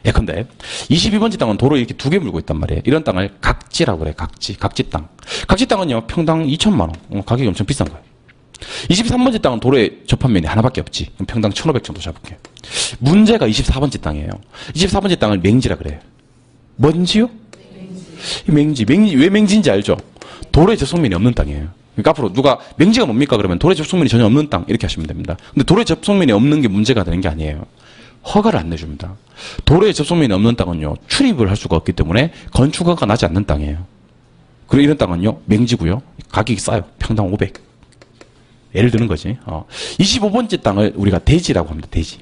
예컨대 22번지 땅은 도로 이렇게 2개 물고 있단 말이에요. 이런 땅을 각지라고 그래요. 각지 땅. 각지 땅은요, 평당 2천만 원. 가격이 엄청 비싼 거예요. 23번지 땅은 도로에 접한 면이 하나밖에 없지. 그럼 평당 1,500 정도 잡을게요. 문제가 24번지 땅이에요. 24번지 땅을 맹지라 그래요. 뭔지요? 맹지. 왜 맹지인지 알죠? 도로에 접속면이 없는 땅이에요. 그러니까 앞으로 누가 맹지가 뭡니까? 그러면 도로에 접속면이 전혀 없는 땅 이렇게 하시면 됩니다. 근데 도로에 접속면이 없는 게 문제가 되는 게 아니에요. 허가를 안 내줍니다. 도로에 접속면이 없는 땅은요, 출입을 할 수가 없기 때문에 건축허가가 나지 않는 땅이에요. 그리고 이런 땅은요, 맹지고요, 가격이 싸요. 평당 500. 예를 드는 거지. 25번째 땅을 우리가 대지라고 합니다. 대지.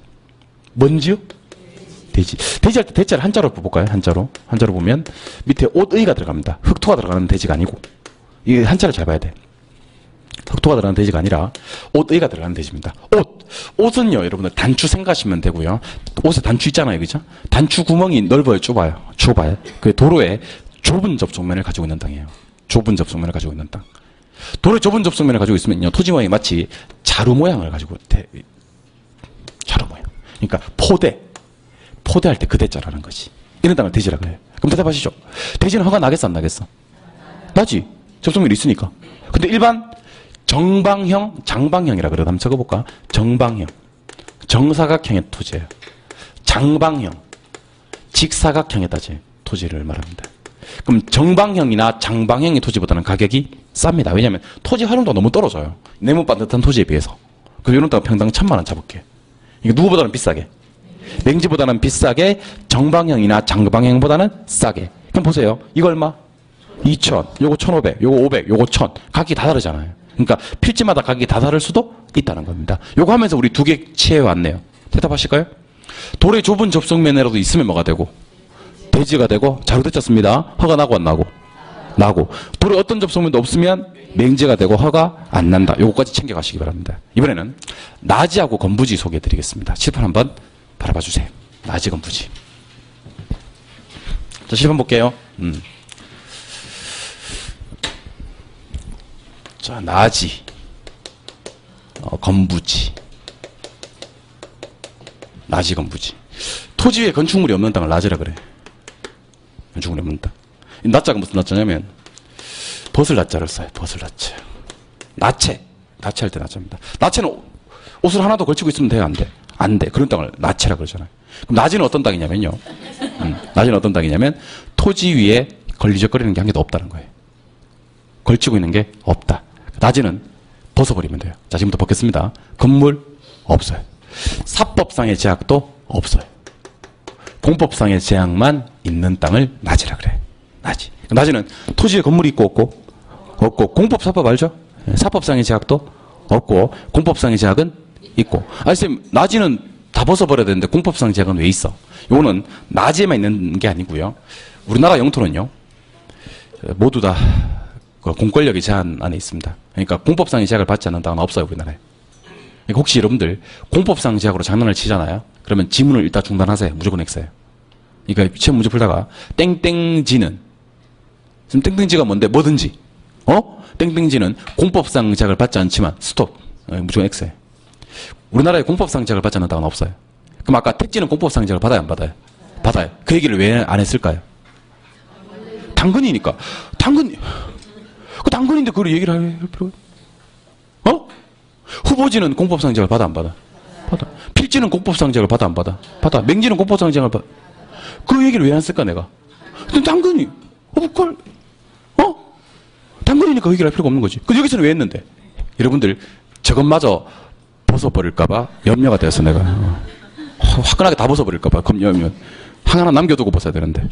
뭔지요? 대지. 대지할 때 대자를 한자로 볼까요? 한자로 보면 밑에 옷의가 들어갑니다. 흑토가 들어가는 대지가 아니고, 이 한자를 잘 봐야 돼. 흑토가 들어가는 대지가 아니라 옷의가 들어가는 대지입니다. 옷은요, 여러분들 단추 생각하시면 되고요. 옷에 단추 있잖아요, 그죠? 단추 구멍이 넓어요, 좁아요? 그 도로에 좁은 접촉면을 가지고 있는 땅이에요. 좁은 접촉면을 가지고 있는 땅. 도로에 좁은 접촉면을 가지고 있으면요, 토지 모양이 마치 자루 모양을 가지고 자루 모양. 그러니까 포대할 때 그 대자라는 거지. 이런 땅을 대지라고 해요. 그럼 대답하시죠. 대지는 허가 나겠어, 안 나겠어? 나지. 접속면이 있으니까. 근데 일반 정방형, 장방형이라 그래도 한번 적어볼까? 정방형. 정사각형의 토지예요. 장방형. 직사각형의 토지를 말합니다. 그럼 정방형이나 장방형의 토지보다는 가격이 쌉니다. 왜냐하면 토지 활용도가 너무 떨어져요. 네모 반듯한 토지에 비해서. 그래서 이런 땅 평당 1,000만 원 잡을게요. 이게 누구보다는 비싸게. 맹지보다는 비싸게, 정방형이나 장방형보다는 싸게. 그럼 보세요. 이거 얼마? 2,000, 요거 1,500, 요거 500, 요거 1,000. 가격이 다 다르잖아요. 그러니까 필지마다 가격이 다 다를 수도 있다는 겁니다. 요거 하면서 우리 2개 취해왔네요. 대답하실까요? 도로에 좁은 접속면이라도 있으면 뭐가 되고? 대지가 되고. 자료 됐습니다. 허가 나고 안 나고? 나고. 도로에 어떤 접속면도 없으면 맹지가 되고 허가 안 난다. 요거까지 챙겨가시기 바랍니다. 이번에는 나지하고 건부지 소개해드리겠습니다. 칠판 한번 바라봐 주세요. 나지 건부지. 자, 칠판 볼게요. 자, 나지, 건부지. 나지, 건부지. 토지 위에 건축물이 없는 땅을 나지라 그래. 건축물이 없는 땅. 이 나자가 무슨 나자냐면, 벗을 나자를 써요. 벗을 나자. 나체. 나체할 때 나자입니다. 나체는 옷을 하나도 걸치고 있으면 돼요? 안 돼? 안 돼. 그런 땅을 나체라 그러잖아요. 그럼 나지는 어떤 땅이냐면요. 나지는 어떤 땅이냐면, 토지 위에 걸리적거리는 게 한 개도 없다는 거예요. 걸치고 있는 게 없다. 나지는 벗어버리면 돼요. 자, 지금부터 벗겠습니다. 건물 없어요. 사법상의 제약도 없어요. 공법상의 제약만 있는 땅을 나지라 그래. 나지. 나지는 토지에 건물이 있고 없고, 공법 사법 알죠? 사법상의 제약도 없고, 공법상의 제약은 있고. 쌤, 나지는 다 벗어버려야 되는데 공법상의 제약은 왜 있어? 요거는 나지에만 있는 게 아니고요. 우리나라 영토는요, 모두 다 공권력의 제한 안에 있습니다. 그러니까 공법상의 제약을 받지 않는 땅은 없어요, 우리나라에. 그러니까 혹시 여러분들 공법상 제약으로 장난을 치잖아요. 그러면 지문을 일단 중단하세요. 무조건 X예요. 그러니까 시험 문제 풀다가 땡땡지는 지금 땡땡지가 뭔데? 뭐든지 땡땡지는 공법상 제약을 받지 않지만 스톱. 무조건 X예요. 우리나라에 공법상 제약을 받지 않는 당은 없어요. 그럼 아까 택지는 공법상 제약을 받아요? 안 받아요? 받아요. 그 얘기를 왜 안 했을까요? 당근이니까. 당근인데 그걸 얘기를 할 필요가 후보지는 공법상 제약을 받아 안 받아? 받아. 필지는 공법상 제약을 받아 안 받아? 받아. 맹지는 공법상 제약을 받아. 그 얘기를 왜 안 쓸까 내가? 근데 당근이 그걸 당근이니까 그 얘기를 할 필요가 없는 거지. 그 여기서는 왜 했는데? 여러분들 저것마저 벗어버릴까봐 염려가 돼서 내가 화끈하게 다 벗어버릴까봐 염려. 하나 남겨두고 벗어야 되는데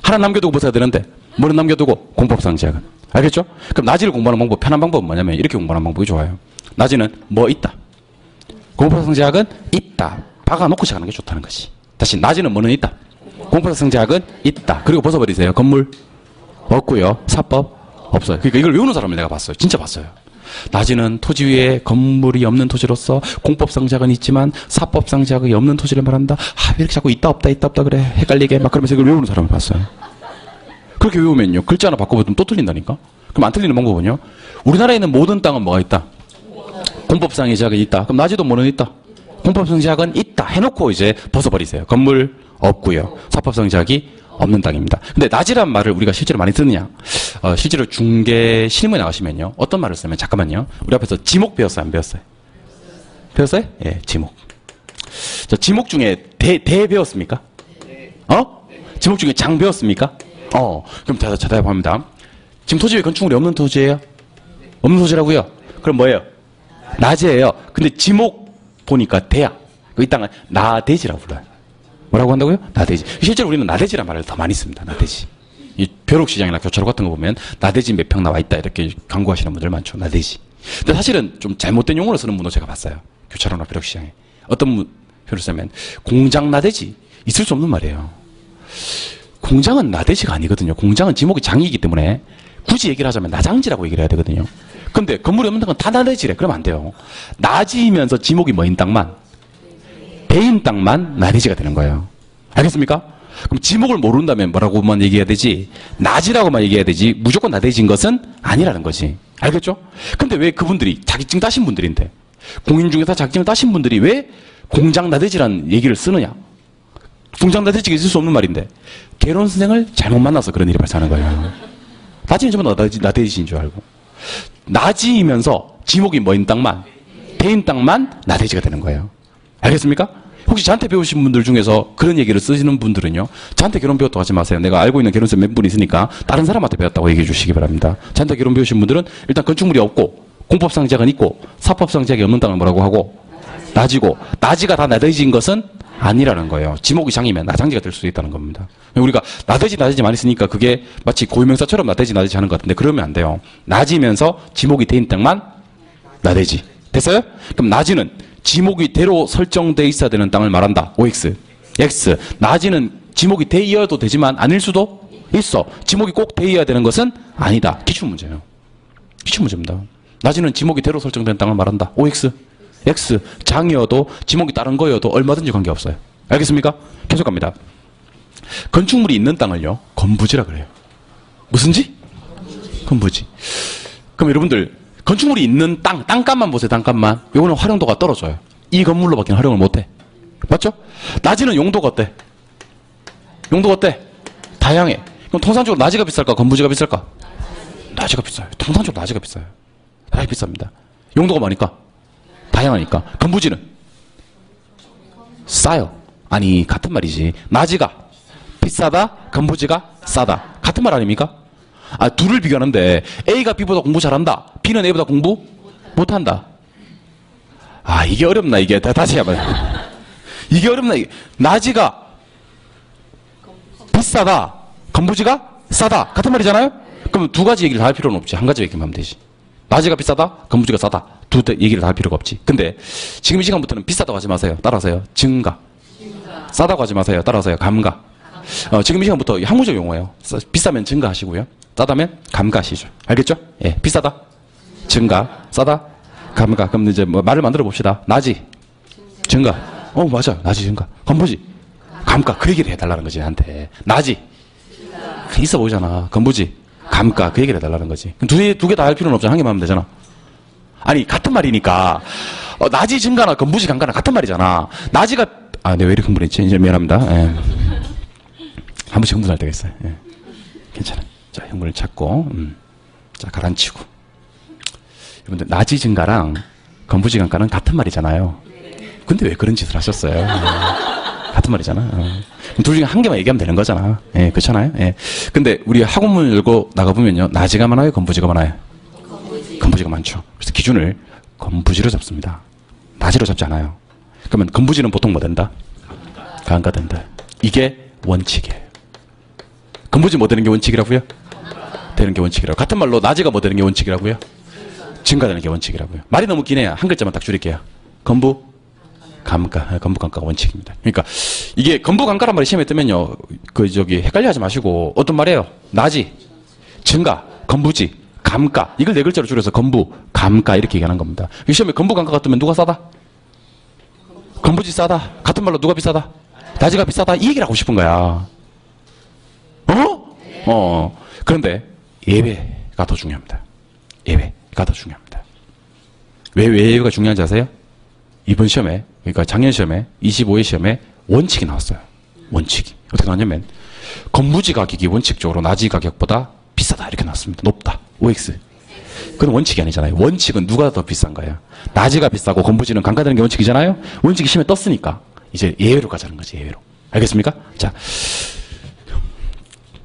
하나 남겨두고 벗어야 되는데 뭐는 남겨두고 공법상 제약은. 알겠죠? 그럼 나지를 공부하는 방법, 편한 방법은 뭐냐면 이렇게 공부하는 방법이 좋아요. 나지는 뭐 있다. 공법상 제약은 있다. 박아놓고 시작하는 게 좋다는 것이. 다시 나지는 뭐는 있다. 공법상 제약은 있다. 그리고 벗어버리세요. 건물 없고요. 사법 없어요. 그러니까 이걸 외우는 사람을 내가 봤어요. 진짜 봤어요. 나지는 토지 위에 건물이 없는 토지로서 공법상 제약은 있지만 사법상 제약이 없는 토지를 말한다. 왜 이렇게 자꾸 있다 없다 그래 헷갈리게 막 그러면서 이걸 외우는 사람을 봤어요. 그렇게 외우면요. 글자 하나 바꿔보면 또 틀린다니까. 그럼 안 틀리는 방법은요. 우리나라에 있는 모든 땅은 뭐가 있다? 공법상의 제약이 있다. 그럼 나지도 뭐는 있다? 공법상 제약은 있다. 해놓고 이제 벗어버리세요. 건물 없고요. 사법상 제약이 없는 땅입니다. 근데 나지란 말을 우리가 실제로 많이 쓰느냐? 실제로 중개 실무에 나가시면요. 어떤 말을 쓰면 잠깐만요. 우리 앞에서 지목 배웠어요? 안 배웠어요? 배웠어요? 예, 지목. 자, 지목 중에 대 배웠습니까? 지목 중에 장 배웠습니까? 그럼 대답합니다. 지금 토지 위에 건축물이 없는 토지예요? 없는 토지라고요? 그럼 뭐예요? 나지예요. 근데 지목 보니까 대야. 이 땅은 나대지라고 불러요. 뭐라고 한다고요? 나대지. 실제로 우리는 나대지라는 말을 더 많이 씁니다. 나대지. 이 벼룩시장이나 교차로 같은 거 보면 나대지 몇 평 나와 있다 이렇게 광고하시는 분들 많죠. 나대지. 근데 사실은 좀 잘못된 용어로 쓰는 분도 제가 봤어요. 교차로나 벼룩시장에. 어떤 표를 쓰면 공장 나대지. 있을 수 없는 말이에요. 공장은 나대지가 아니거든요. 공장은 지목이 장이기 때문에 굳이 얘기를 하자면 나장지라고 얘기를 해야 되거든요. 근데 건물이 없는 땅은 다 나대지래. 그러면 안 돼요. 나지면서 지목이 뭐인 땅만, 대인 땅만 나대지가 되는 거예요. 알겠습니까? 그럼 지목을 모른다면 뭐라고만 얘기해야 되지? 나지라고만 얘기해야 되지 무조건 나대지인 것은 아니라는 거지. 알겠죠? 근데 왜 그분들이 자격증 따신 분들인데 공인중개사 자격증을 따신 분들이 왜 공장 나대지라는 얘기를 쓰느냐? 공장 나대지가 있을 수 없는 말인데 개론 선생을 잘못 만나서 그런 일이 발생하는 거예요. 나지는 전부 나대지인 줄 알고 나지이면서 지목이 뭐인 땅만 대인 땅만 나대지가 되는 거예요. 알겠습니까? 혹시 저한테 배우신 분들 중에서 그런 얘기를 쓰시는 분들은요. 저한테 결혼 배웠다고 하지 마세요. 내가 알고 있는 결혼쌤 몇 분 있으니까 다른 사람한테 배웠다고 얘기해 주시기 바랍니다. 저한테 결혼 배우신 분들은 일단 건축물이 없고 공법상 제약은 있고 사법상 제약이 없는 땅을 뭐라고 하고 나지고 나지가 다 나대지인 것은 아니라는 거예요. 지목이 장이면 나장지가 될 수도 있다는 겁니다. 우리가 나대지 많이 쓰니까 그게 마치 고유명사처럼 나대지 하는 것 같은데 그러면 안 돼요. 나지면서 지목이 대인 땅만 나대지. 됐어요? 그럼 나지는 지목이 대로 설정돼 있어야 되는 땅을 말한다. OX. X. 나지는 지목이 대이어도 되지만 아닐 수도 있어. 지목이 꼭 대이어야 되는 것은 아니다. 기출문제예요. 기출문제입니다. 나지는 지목이 대로 설정된 땅을 말한다. OX. X. 장이어도 지목이 다른 거여도 얼마든지 관계없어요. 알겠습니까? 계속 갑니다. 건축물이 있는 땅을요. 건부지라 그래요. 무슨 지? 건부지. 그럼 여러분들 건축물이 있는 땅값만 보세요. 땅값만. 요거는 활용도가 떨어져요. 이 건물로밖에 활용을 못해. 맞죠? 나지는 용도가 어때? 용도가 어때? 다양해. 그럼 통상적으로 나지가 비쌀까? 건부지가 비쌀까? 나지가 비싸요. 통상적으로 나지가 비싸요. 나지 비쌉니다. 용도가 많으니까? 다양하니까. 건부지는? 싸요. 아니 같은 말이지. 나지가 비싸다, 건부지가 싸다. 같은 말 아닙니까? 둘을 비교하는데 A가 B보다 공부 잘한다. B는 A보다 공부 못한다. 이게 어렵나 이게. 다시 한번. 이게 어렵나 이게. 나지가 비싸다. 건부지가 싸다. 같은 말이잖아요. 그럼 두 가지 얘기를 다 할 필요는 없지. 한 가지 얘기만 하면 되지. 나지가 비싸다. 건부지가 싸다. 두 얘기를 다 할 필요가 없지. 근데 지금 이 시간부터는 비싸다고 하지 마세요. 따라서요. 증가. 싸다고 하지 마세요. 따라서요. 감가. 지금 이 시간부터 항문적 용어예요. 비싸면 증가하시고요. 싸다면 감가하시죠. 알겠죠? 예, 비싸다. 증가. 싸다. 감가. 그럼 이제 뭐 말을 만들어 봅시다. 나지? 증가. 맞아. 나지, 증가. 건부지? 감가. 그 얘기를 해달라는 거지, 나한테. 나지? 있어 보이잖아. 건부지? 감가. 그 얘기를 해달라는 거지. 두 개 다 할 필요는 없잖아. 한 개만 하면 되잖아. 아니, 같은 말이니까. 나지 증가나 건부지 감가나 같은 말이잖아. 나지가, 내가 왜 이렇게 흥분했지? 이제 미안합니다. 예. 한 번씩 흥분할 때가 있어요. 예. 괜찮아. 자, 흥분을 찾고, 자, 가라앉히고. 여러분들, 나지 증가랑 건부지 감가는 같은 말이잖아요. 근데 왜 그런 짓을 하셨어요? 같은 말이잖아. 둘 중에 한 개만 얘기하면 되는 거잖아. 예, 그렇잖아요. 예. 근데 우리 학원문을 열고 나가보면요. 나지가 많아요? 건부지가 많아요? 건부지가 많죠. 그래서 기준을 건부지로 잡습니다. 나지로 잡지 않아요. 그러면 건부지는 보통 뭐 된다? 감가 된다. 이게 원칙이에요. 건부지 뭐 되는 게 원칙이라고요? 되는 게 원칙이라고. 같은 말로 나지가 뭐 되는 게 원칙이라고요? 증가되는 게 원칙이라고요. 말이 너무 기네요. 한 글자만 딱 줄일게요. 건부, 감가. 건부, 감가가 원칙입니다. 그러니까 이게 건부, 감가란 말이 시험에 뜨면요. 헷갈려 하지 마시고 어떤 말이에요? 나지, 증가, 건부지, 감가. 이걸 네 글자로 줄여서 건부, 감가 이렇게 얘기하는 겁니다. 시험에 건부, 감가가 뜨면 누가 싸다? 건부지 싸다. 같은 말로 누가 비싸다? 나지가 비싸다. 이 얘기를 하고 싶은 거야. 그런데 예외가 더 중요합니다. 예외가 더 중요합니다. 왜 예외가 중요한지 아세요? 이번 시험에, 그러니까 작년 시험에, 25회 시험에 원칙이 나왔어요. 원칙이. 어떻게 나왔냐면, 건부지 가격이 원칙적으로 나지 가격보다 비싸다. 이렇게 나왔습니다. 높다. OX. 그건 원칙이 아니잖아요. 원칙은 누가 더 비싼가요? 나지가 비싸고 건부지는 감가되는 게 원칙이잖아요? 원칙이 시험에 떴으니까, 이제 예외로 가자는 거지, 예외로. 알겠습니까? 자.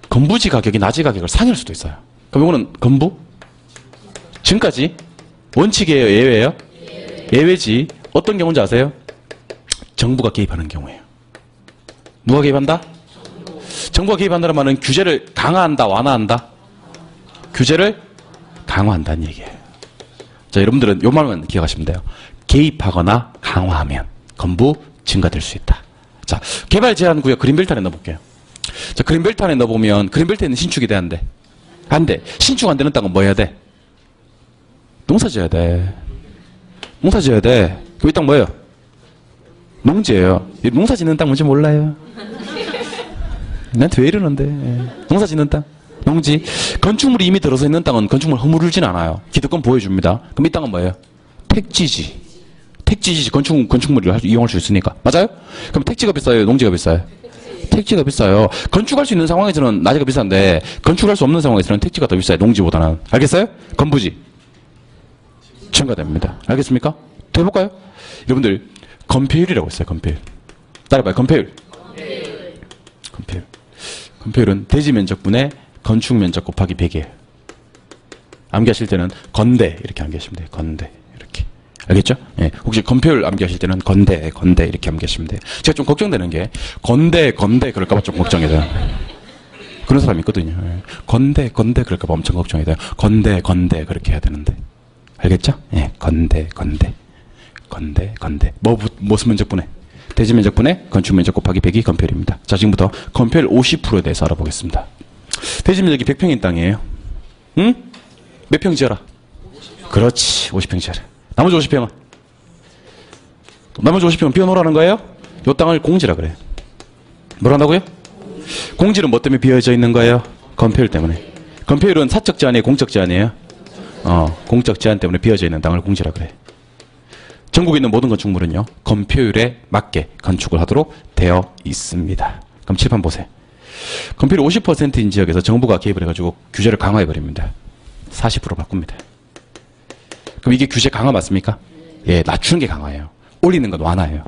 건부지 가격이 나지 가격을 상회할 수도 있어요. 그럼 이거는 건부? 지금까지 원칙이에요? 예외예요? 예외지. 어떤 경우인지 아세요? 정부가 개입하는 경우예요. 누가 개입한다? 정부가 개입한다는 말은 규제를 강화한다, 완화한다? 규제를 강화한다는 얘기예요. 자, 여러분들은 요 말만 기억하시면 돼요. 개입하거나 강화하면 건부 증가될 수 있다. 자, 개발 제한 구역 그린벨트 안에 넣어볼게요. 자, 그린벨트 안에 넣어보면 그린벨트에는 신축이 돼, 안 돼? 안 돼. 신축 안 되는 땅은 뭐 해야 돼? 농사 지어야 돼. 농사 지어야 돼. 그럼 이 땅 뭐예요? 농지예요. 농사 짓는 땅 뭔지 몰라요? 나한테 왜 이러는데? 농사 짓는 땅? 농지. 건축물이 이미 들어서 있는 땅은 건축물 허물진 않아요. 기득권 보여줍니다. 그럼 이 땅은 뭐예요? 택지지. 택지지. 건축물을 이용할 수 있으니까. 맞아요? 그럼 택지가 비싸요? 농지가 비싸요? 택지가 비싸요. 건축할 수 있는 상황에서는 나지가 비싼데 건축할 수 없는 상황에서는 택지가 더 비싸요. 농지보다는. 알겠어요? 건부지. 증가됩니다. 알겠습니까? 더 해볼까요? 여러분들 건폐율이라고 있어요. 건폐율. 따라봐요. 건폐율. 건폐율은 대지 면적분의 건축 면적 곱하기 100이에요. 암기하실 때는 건대 이렇게 암기하시면 돼요. 건대 이렇게. 알겠죠? 예. 혹시 건폐율 암기하실 때는 건대 이렇게 암기하시면 돼요. 제가 좀 걱정되는 게 건대 그럴까봐 좀 걱정이 돼요. 그런 사람이 있거든요. 예. 건대 그럴까봐 엄청 걱정이 돼요. 건대 그렇게 해야 되는데. 알겠죠? 예. 건대. 무슨 면적분해? 대지 면적분의 건축 면적 곱하기 100이 건폐율입니다. 자, 지금부터 건폐율 50%에 대해서 알아보겠습니다. 대지 면적이 100평인 땅이에요. 응? 몇 평 지어라? 그렇지. 50평 지어라. 나머지 50평은? 나머지 50평은 비워놓으라는 거예요? 이 땅을 공지라 그래요. 뭘 한다고요? 공지는 뭐 때문에 비어져 있는 거예요? 건폐율 때문에. 건폐율은 사적 제한이에요? 공적 제한이에요? 공적 제한 때문에 비어져 있는 땅을 공지라 그래. 전국에 있는 모든 건축물은요, 건폐율에 맞게 건축을 하도록 되어 있습니다. 그럼 칠판 보세요. 건폐율 50%인 지역에서 정부가 개입을 해가지고 규제를 강화해버립니다. 40% 바꿉니다. 그럼 이게 규제 강화 맞습니까? 예, 낮추는 게 강화예요. 올리는 건 완화예요.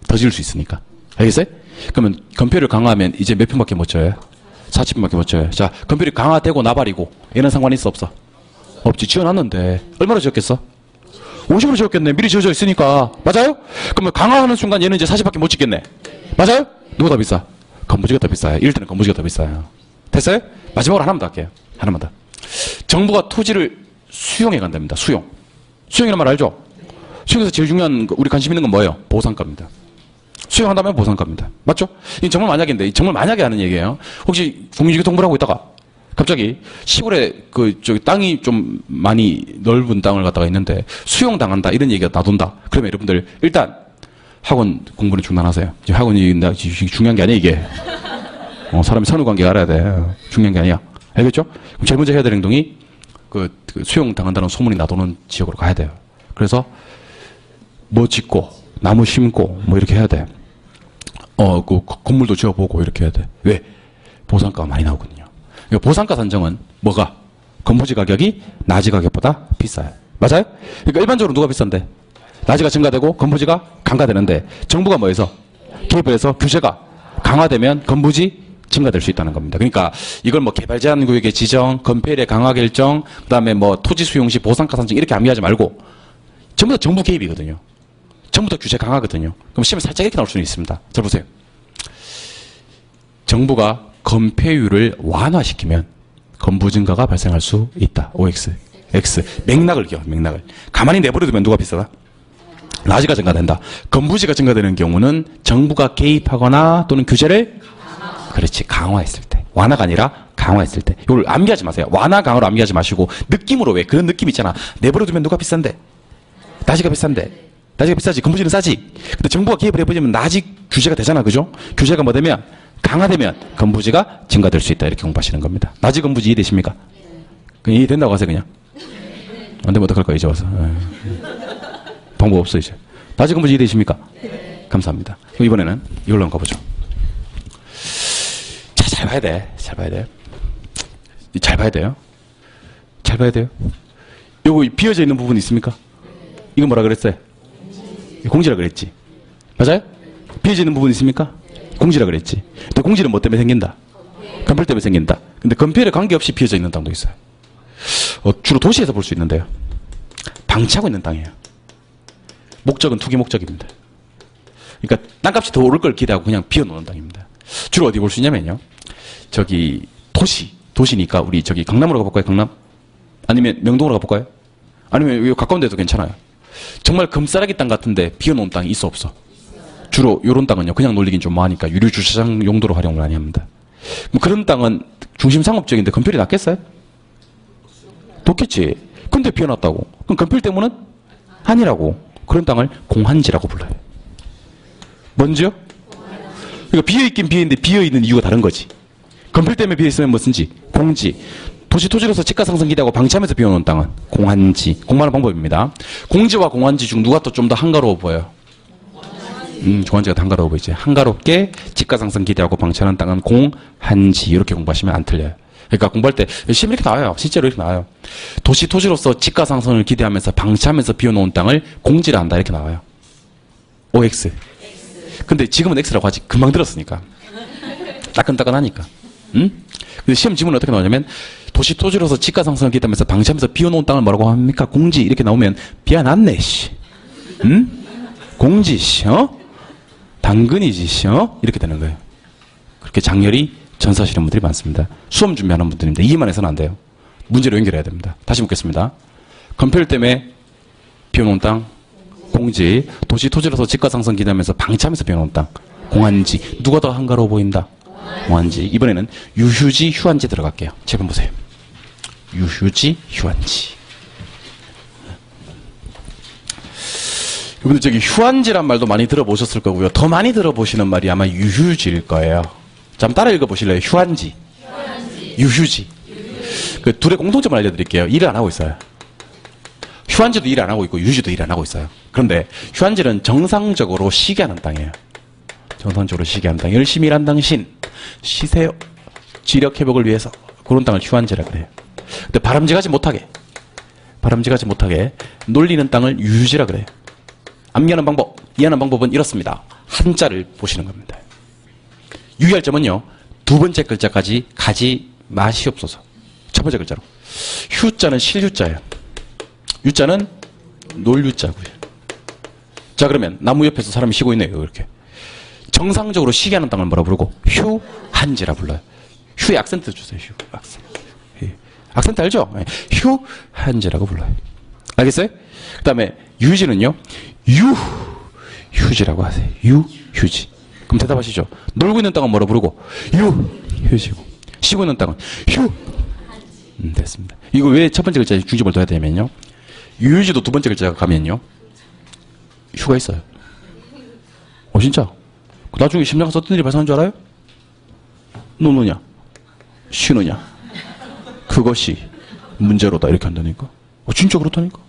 더 지을 수 있으니까. 알겠어요? 그러면 건폐율을 강화하면 이제 몇 평밖에 못 져요? 40평밖에 못 져요. 자, 건폐율이 강화되고 나발이고 얘는 상관이 있어 없어? 없지. 지어놨는데 얼마나 지었겠어? 50으로 지었겠네. 미리 지어져 있으니까. 맞아요? 그러면 강화하는 순간 얘는 이제 40밖에 못 짓겠네. 맞아요? 누가 더 비싸? 건부지가 더 비싸요. 이럴 때는 건부지가 더 비싸요. 됐어요? 마지막으로 하나만 더 할게요. 하나만 더. 정부가 토지를 수용해 간답니다. 수용이라는 말 알죠? 수용에서 제일 중요한 우리 관심 있는 건 뭐예요? 보상가입니다. 수용한다면 보상가입니다. 맞죠? 이 정말 만약인데, 정말 만약에 하는 얘기예요. 혹시 국민주기 통보를 하고 있다가 갑자기 갑자기 시골에 저기 땅이 좀 많이 넓은 땅을 갖다가 있는데 수용당한다 이런 얘기가 나돈다. 그러면 여러분들 일단 학원 공부는 중단하세요. 학원이 중요한 게 아니야 이게. 사람이 선후관계가 알아야 돼. 중요한 게 아니야. 알겠죠? 그럼 제일 먼저 해야 될 행동이 그 수용당한다는 소문이 나도는 지역으로 가야 돼요. 그래서 뭐 짓고 나무 심고 뭐 이렇게 해야 돼. 그 건물도 지어보고 이렇게 해야 돼. 왜? 보상가가 많이 나오거든요. 보상가 산정은 뭐가? 건물지 가격이 나지 가격보다 비싸요. 맞아요? 그러니까 일반적으로 누가 비싼데? 나지가 증가되고 건물지가 강화되는데 정부가 뭐해서? 개입을 해서 규제가 강화되면 건물지 증가될 수 있다는 겁니다. 그러니까 이걸 뭐 개발 제한 구역의 지정, 건폐율의 강화 결정, 그다음에 뭐 토지 수용 시 보상가 산정 이렇게 암기하지 말고 전부 다 정부 개입이거든요. 전부 다 규제 강화거든요. 그럼 시험에 살짝 이렇게 나올 수는 있습니다. 잘 보세요. 정부가 건폐율을 완화시키면 건부 증가가 발생할 수 있다. OX, X. 맥락을 기억, 맥락을. 가만히 내버려두면 누가 비싸다? 나지가 증가된다. 건부지가 증가되는 경우는 정부가 개입하거나 또는 규제를 그렇지, 강화했을 때. 완화가 아니라 강화했을 때. 이걸 암기하지 마세요. 완화, 강화로 암기하지 마시고 느낌으로 왜? 그런 느낌 있잖아. 내버려두면 누가 비싼데? 나지가 비싼데. 나지가 비싸지. 건부지는 싸지. 근데 정부가 개입을 해버리면 나지 규제가 되잖아. 그죠? 규제가 뭐 되면? 강화되면 건부지가 증가될 수 있다. 이렇게 공부하시는 겁니다. 나지 건부지 이해되십니까? 그냥 이해된다고 하세요, 그냥. 안 되면 어떡할 거야, 이제 와서. 방법 없어, 이제. 나지 건부지 이해되십니까? 감사합니다. 그럼 이번에는 이걸로 한번 가보죠. 자, 잘 봐야 돼. 잘 봐야 돼. 잘 봐야 돼요. 잘 봐야 돼요. 요거 비어져 있는 부분 있습니까? 이거 뭐라 그랬어요? 공지라 그랬지. 맞아요? 비어져 있는 부분 있습니까? 공지라 그랬지. 근데 공지는 뭐 때문에 생긴다? 건폐율 때문에 생긴다. 근데 건폐율에 관계없이 비어져 있는 땅도 있어요. 주로 도시에서 볼 수 있는데요. 방치하고 있는 땅이에요. 목적은 투기 목적입니다. 그러니까 땅값이 더 오를 걸 기대하고 그냥 비워놓는 땅입니다. 주로 어디 볼 수 있냐면요. 저기 도시니까 우리 저기 강남으로 가볼까요? 강남? 아니면 명동으로 가볼까요? 아니면 여기 가까운 데도 괜찮아요. 정말 금싸라기 땅 같은데 비워놓은 땅이 있어 없어? 주로 요런 땅은요. 그냥 놀리긴 좀 뭐하니까 유료 주차장 용도로 활용을 많이 합니다. 뭐 그런 땅은 중심 상업지역인데 건폐율이 낮겠어요? 높겠지. 근데 비워놨다고. 그럼 건폐율 때문은 아니라고. 그런 땅을 공한지라고 불러요. 뭔지요? 그러니까 비어있긴 비어있는데 비어있는 이유가 다른 거지. 건폐율 때문에 비어있으면 무슨지? 공지. 도시 토지로서 집가 상승 기대하고 방치하면서 비워놓은 땅은 공한지. 공부하는 방법입니다. 공지와 공한지 중 누가 또 좀 더 한가로워 보여요? 공한지가 더 한가로워 보이지. 한가롭게 집가 상승 기대하고 방치하는 땅은 공한지. 이렇게 공부하시면 안 틀려요. 그러니까 공부할 때 시험 이렇게 나와요. 실제로 이렇게 나와요. 도시 토지로서 집가 상승을 기대하면서 방치하면서 비워놓은 땅을 공지라 한다. 이렇게 나와요. OX. 근데 지금은 X라고 하지. 금방 들었으니까. 따끈따끈하니까. 응? 근데 시험 지문은 어떻게 나오냐면 도시 토지로서 집가 상승을 기대하면서 방치하면서 비워놓은 땅을 뭐라고 합니까? 공지. 이렇게 나오면 비안났네 씨. 응? 공지 씨. 당근이지 씨. 이렇게 되는 거예요. 그렇게 장렬히 전사하시는 분들이 많습니다. 수험 준비하는 분들인데 이해만 해서는 안 돼요. 문제로 연결해야 됩니다. 다시 묻겠습니다. 건폐율 때문에 비워놓은 땅 공지. 도시 토지로서 집가 상승 기대하면서 방치하면서 비워놓은 땅 공한지. 누가 더 한가로워 보인다? 공한지. 이번에는 유휴지 휴한지 들어갈게요. 제발 보세요. 유휴지 휴한지. 여러분들 저기 휴한지란 말도 많이 들어보셨을 거고요. 더 많이 들어보시는 말이 아마 유휴지일 거예요. 자, 한번 따라 읽어보실래요? 휴한지. 유휴지. 그 둘의 공통점을 알려드릴게요. 일을 안 하고 있어요. 휴한지도 일 안 하고 있고 유휴지도 일 안 하고 있어요. 그런데 휴한지는 정상적으로 쉬게 하는 땅이에요. 정상적으로 쉬게 하는 땅. 열심히 일한 당신 쉬세요. 지력 회복을 위해서. 그런 땅을 휴한지라 그래요. 근데 바람직하지 못하게 놀리는 땅을 유휴지라 그래요. 암기하는 방법, 이해하는 방법은 이렇습니다. 한자를 보시는 겁니다. 유의할 점은요. 두 번째 글자까지 가지 마시옵소서. 첫 번째 글자로. 휴자는 실휴자예요. 유자는 놀유자고요. 자, 그러면 나무 옆에서 사람이 쉬고 있네요. 이렇게. 정상적으로 쉬게 하는 땅을 뭐라 부르고? 휴한지라 불러요. 휴에 악센트 주세요. 휴. 악센트. 악센트 알죠? 휴한지라고 불러요. 알겠어요? 그 다음에 유지는요. 유휴지라고 하세요. 유휴지. 그럼 대답하시죠. 놀고 있는 땅은 뭐라 부르고? 유휴지고. 쉬고 있는 땅은 됐습니다. 이거 왜 첫 번째 글자에 중점을 둬야 되냐면요. 유효지도 두 번째 글자가 가면요. 휴가 있어요. 진짜. 나중에 심장가 어떤 일이 발생한 줄 알아요? 노느냐? 쉬느냐? 그것이 문제로다. 이렇게 한다니까. 진짜 그렇다니까.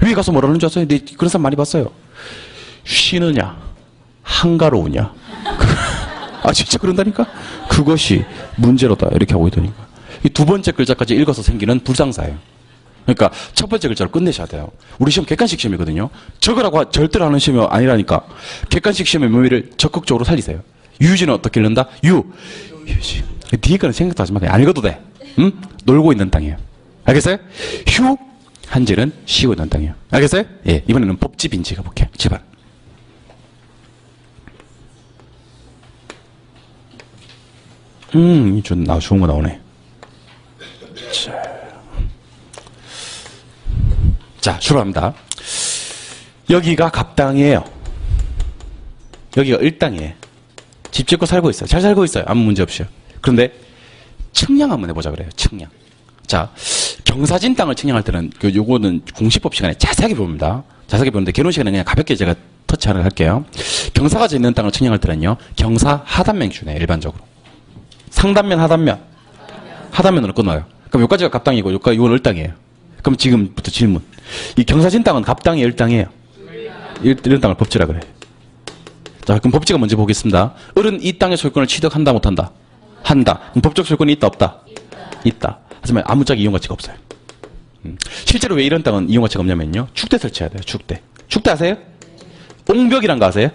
위에 가서 뭐라는 줄 아세요? 네, 그런 사람 많이 봤어요. 쉬느냐? 한가로우냐? 진짜 그런다니까? 그것이 문제로다. 이렇게 하고 있다니까. 이 두 번째 글자까지 읽어서 생기는 불상사예요. 그러니까 첫 번째 글자를 끝내셔야 돼요. 우리 시험 객관식 시험이거든요. 적으라고 절대로 하는 시험이 아니라니까. 객관식 시험의 묘미를 적극적으로 살리세요. 유지는 어떻게 읽는다? 유지. 뒤에 거는 생각도 하지 마. 그냥 안 읽어도 돼. 응? 놀고 있는 땅이에요. 알겠어요? 휴, 한지는 쉬고 있는 땅이에요. 알겠어요? 예. 이번에는 법지빈지 가볼게요. 제발. 좋은 거 나오네. 자, 출발합니다. 여기가 갑당이에요. 여기가 을당이에요. 집 짓고 살고 있어요. 잘 살고 있어요. 아무 문제 없이요. 그런데 측량 한번 해보자 그래요. 측량. 자, 경사진 땅을 측량할 때는 요거는 공시법 시간에 자세하게 봅니다. 자세하게 보는데 개론 시간에 그냥 가볍게 제가 터치하는 할게요. 경사가 있는 땅을 측량할 때는요. 경사 하단면 기준이에요. 일반적으로. 상단면, 하단면. 하단면으로 끊어요. 그럼 여기까지가 갑당이고 이건 을당이에요. 그럼 지금부터 질문. 이 경사진 땅은 갑당이에요, 을당이에요? 이런 땅을 법지라 그래. 자, 그럼 법지가 먼저 보겠습니다. 을은 이 땅의 소유권을 취득한다, 못한다? 한다. 그럼 법적 소유권이 있다, 없다? 있다. 하지만 아무짝에 이용가치가 없어요. 실제로 왜 이런 땅은 이용가치가 없냐면요. 축대 설치해야 돼요, 축대. 축대 아세요? 옹벽이란 거 아세요?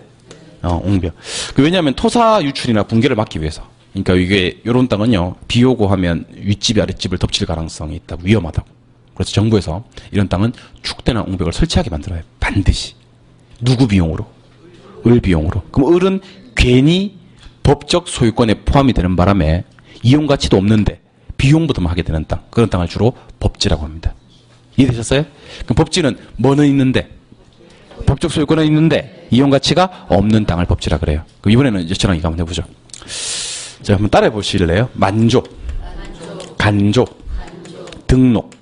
옹벽. 왜냐하면 토사 유출이나 붕괴를 막기 위해서. 그러니까 이게 요런 땅은요. 비 오고 하면 윗집이 아랫집을 덮칠 가능성이 있다고, 위험하다고. 그래서 정부에서 이런 땅은 축대나 옹벽을 설치하게 만들어요. 반드시. 누구 비용으로? 을 비용으로. 그럼 을은 괜히 법적 소유권에 포함이 되는 바람에 이용가치도 없는데 비용부터만 하게 되는 땅. 그런 땅을 주로 법지라고 합니다. 이해되셨어요? 그럼 법지는 뭐는 있는데? 법적 소유권은 있는데 이용가치가 없는 땅을 법지라 그래요. 그럼 이번에는 이제 저랑 이거 한번 해보죠. 자, 한번 따라해 보실래요? 만조, 간조, 등록.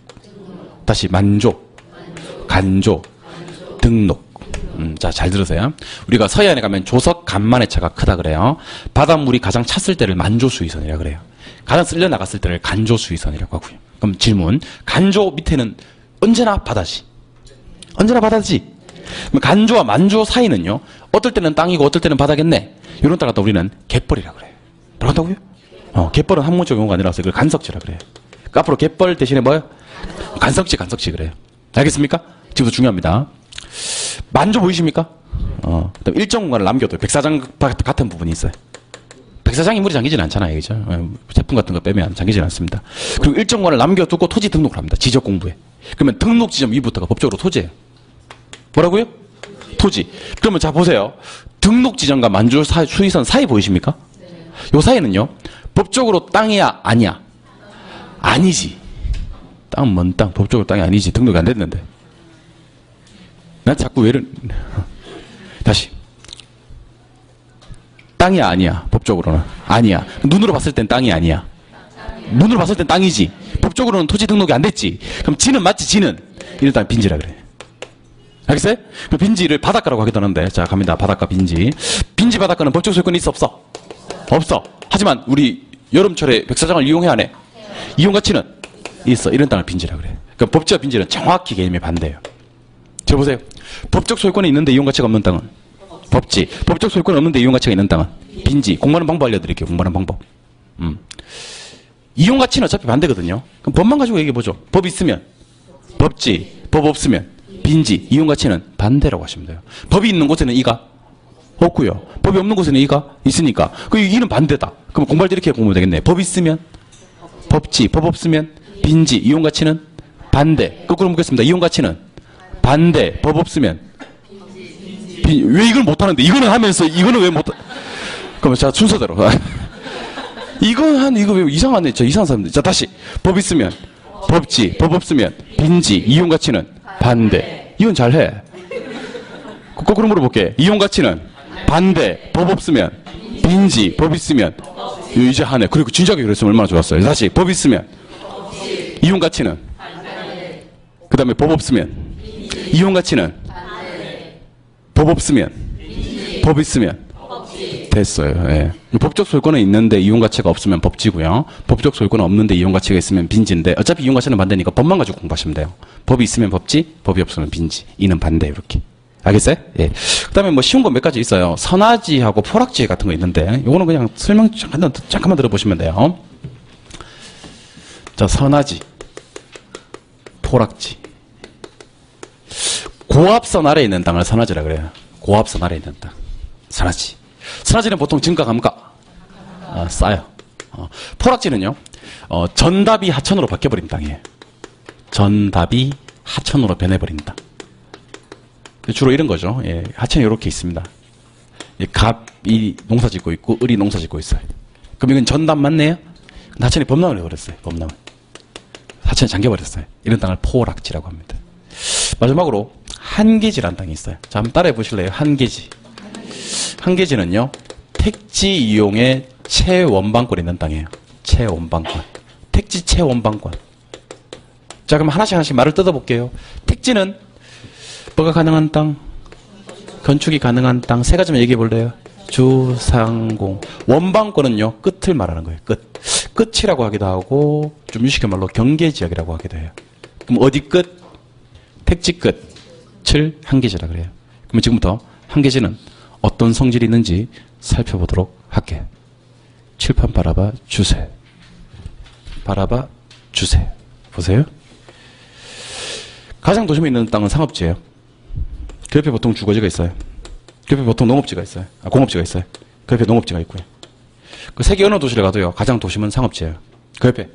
다시 만조, 간조, 등록. 자, 잘 들으세요. 우리가 서해안에 가면 조석, 간만의 차가 크다 그래요. 바닷물이 가장 찼을 때를 만조수위선이라 그래요. 가장 쓸려 나갔을 때를 간조수위선이라고 하고요. 그럼 질문. 간조 밑에는 언제나 바다지. 언제나 바다지. 그럼 간조와 만조 사이는요. 어떨 때는 땅이고 어떨 때는 바다겠네. 이런 땅 갖다 우리는 갯벌이라 그래요. 뭐라고 한다고요? 갯벌은 한문적 용어가 아니라서 그걸 간석지라 그래요. 그러니까 앞으로 갯벌 대신에 뭐요? 간석지 그래요. 알겠습니까? 지금부터 중요합니다. 만조 보이십니까? 그다음 일정 공간을 남겨도 백사장 같은 부분이 있어요. 백사장이 물이 잠기지는 않잖아요. 그죠? 제품 같은 거 빼면 잠기지는 않습니다. 그리고 일정 공간을 남겨두고 토지 등록을 합니다. 지적 공부에. 그러면 등록 지점 위부터가 법적으로 토지예요. 뭐라고요? 토지. 그러면 자 보세요. 등록 지점과 만조 수위선 사이 보이십니까? 요 사이는요. 법적으로 땅이야 아니야? 아니지. 땅은 먼 땅. 법적으로 땅이 아니지. 등록이 안 됐는데. 난 자꾸 왜 이런 다시. 땅이야 아니야? 법적으로는 아니야. 눈으로 봤을 땐 땅이 아니야. 눈으로 봤을 땐 땅이지. 법적으로는 토지 등록이 안 됐지. 그럼 지는 맞지? 지는 일단 빈지라 그래. 알겠어요? 그 빈지를 바닷가라고 하기도 하는데, 자 갑니다. 바닷가 빈지. 빈지 바닷가는 법적 소유권이 있어 없어? 없어. 하지만 우리 여름철에 백사장을 이용해 안 해? 이용 가치는 있어. 이런 땅을 빈지라 그래. 그러니까 법지와 빈지는 정확히 개념이 반대예요. 저 보세요. 법적 소유권이 있는데 이용 가치가 없는 땅은 법지. 법적 소유권이 없는데 이용 가치가 있는 땅은 빈지. 공부하는 방법 알려드릴게요. 공부하는 방법. 이용 가치는 어차피 반대거든요. 그럼 법만 가지고 얘기해 보죠. 법 있으면 법지, 법 없으면 빈지. 이용 가치는 반대라고 하시면 돼요. 법이 있는 곳에는 이가 없고요. 법이 없는 곳에는 이가 있으니까. 그 이는 반대다. 그럼 공부할 때 이렇게 공부하면 되겠네. 법 있으면 법지, 법 없으면 빈지. 이용 가치는 반대. 거꾸로 묻겠습니다. 이용 가치는 반대. 법 없으면 왜 이걸 못하는데 이거는 하면서 이거는 왜 못? 그러면 자 순서대로. 이거 왜 이상하네. 저 이상한 사람들. 자 다시 법 있으면 법지, 법 없으면 빈지. 이용 가치는 반대. 이건 잘해. 거꾸로 물어볼게. 이용 가치는 반대. 법 없으면 빈지. 법 있으면 이제 하네. 그리고 진작에 그랬으면 얼마나 좋았어요. 다시 법 있으면 이용 가치는? 그 다음에 법 없으면? 이용 가치는? 법 없으면? 법 있으면? 됐어요. 예. 법적 소유권은 있는데 이용 가치가 없으면 법지고요. 법적 소유권은 없는데 이용 가치가 있으면 빈지인데 어차피 이용 가치는 반대니까 법만 가지고 공부하시면 돼요. 법이 있으면 법지, 법이 없으면 빈지. 이는 반대 이렇게. 알겠어요? 예. 그다음에 뭐 쉬운 거 몇 가지 있어요. 선화지,하고 포락지 같은 거 있는데 요거는 그냥 설명 잠깐만 들어보시면 돼요. 자, 선화지, 포락지. 고압선 아래에 있는 땅을 선화지라 그래요. 고압선 아래에 있는 땅. 선화지. 선화지는 보통 증가 감가 싸요. 포락지는요, 전답이 하천으로 바뀌어버린 땅이에요. 전답이 하천으로 변해버린 땅. 주로 이런 거죠. 예, 하천이 이렇게 있습니다. 예, 갑이 농사 짓고 있고 을이 농사 짓고 있어요. 그럼 이건 전답 맞네요? 근데 하천이 범람을 해버렸어요. 범람을. 하천이 잠겨버렸어요. 이런 땅을 포락지라고 합니다. 마지막으로 한계지라는 땅이 있어요. 자, 한번 따라해 보실래요? 한계지. 한계지는요, 택지 이용의 최원방권이 있는 땅이에요. 최원방권. 택지 최원방권. 자, 그럼 하나씩 말을 뜯어볼게요. 택지는 뭐가 가능한 땅? 건축이 가능한 땅. 세 가지만 얘기해 볼래요? 주상공. 원방권은요, 끝을 말하는 거예요. 끝. 끝이라고 하기도 하고, 좀 유식한 말로 경계지역이라고 하기도 해요. 그럼 어디 끝? 택지 끝을 한계지라 그래요. 그러면 지금부터 한계지는 어떤 성질이 있는지 살펴보도록 할게요. 칠판 바라봐 주세요. 바라봐 주세요. 보세요. 가장 도심에 있는 땅은 상업지예요. 그 옆에 보통 주거지가 있어요. 그 옆에 보통 농업지가 있어요. 공업지가 있어요. 그 옆에 농업지가 있고요. 그 세계 어느 도시를 가도요, 가장 도심은 상업지예요. 그 옆에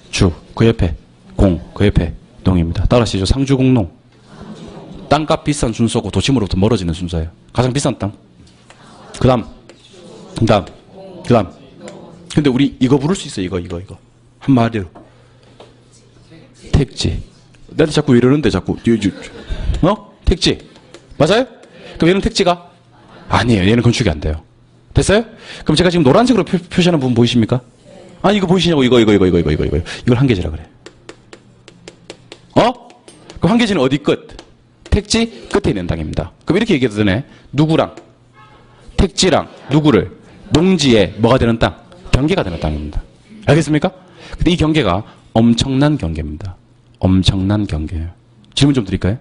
주, 그 옆에 공, 그 옆에 농입니다. 따라하시죠. 상주공농. 땅값 비싼 순서고 도심으로부터 멀어지는 순서예요. 가장 비싼 땅. 그 다음. 근데 우리 이거 부를 수 있어요. 이거. 한마디로. 택지. 나한테 자꾸 이러는데 자꾸. 택지. 맞아요? 그럼 얘는 택지가? 아니에요. 얘는 건축이 안 돼요. 됐어요? 그럼 제가 지금 노란색으로 표시하는 부분 보이십니까? 아니, 이거 보이시냐고. 이걸 한계지라 그래. 그럼 한계지는 어디 끝? 택지 끝에 있는 땅입니다. 그럼 이렇게 얘기해도 되네. 누구랑? 택지랑 누구를? 농지에 뭐가 되는 땅? 경계가 되는 땅입니다. 알겠습니까? 근데 이 경계가 엄청난 경계입니다. 엄청난 경계예요. 질문 좀 드릴까요?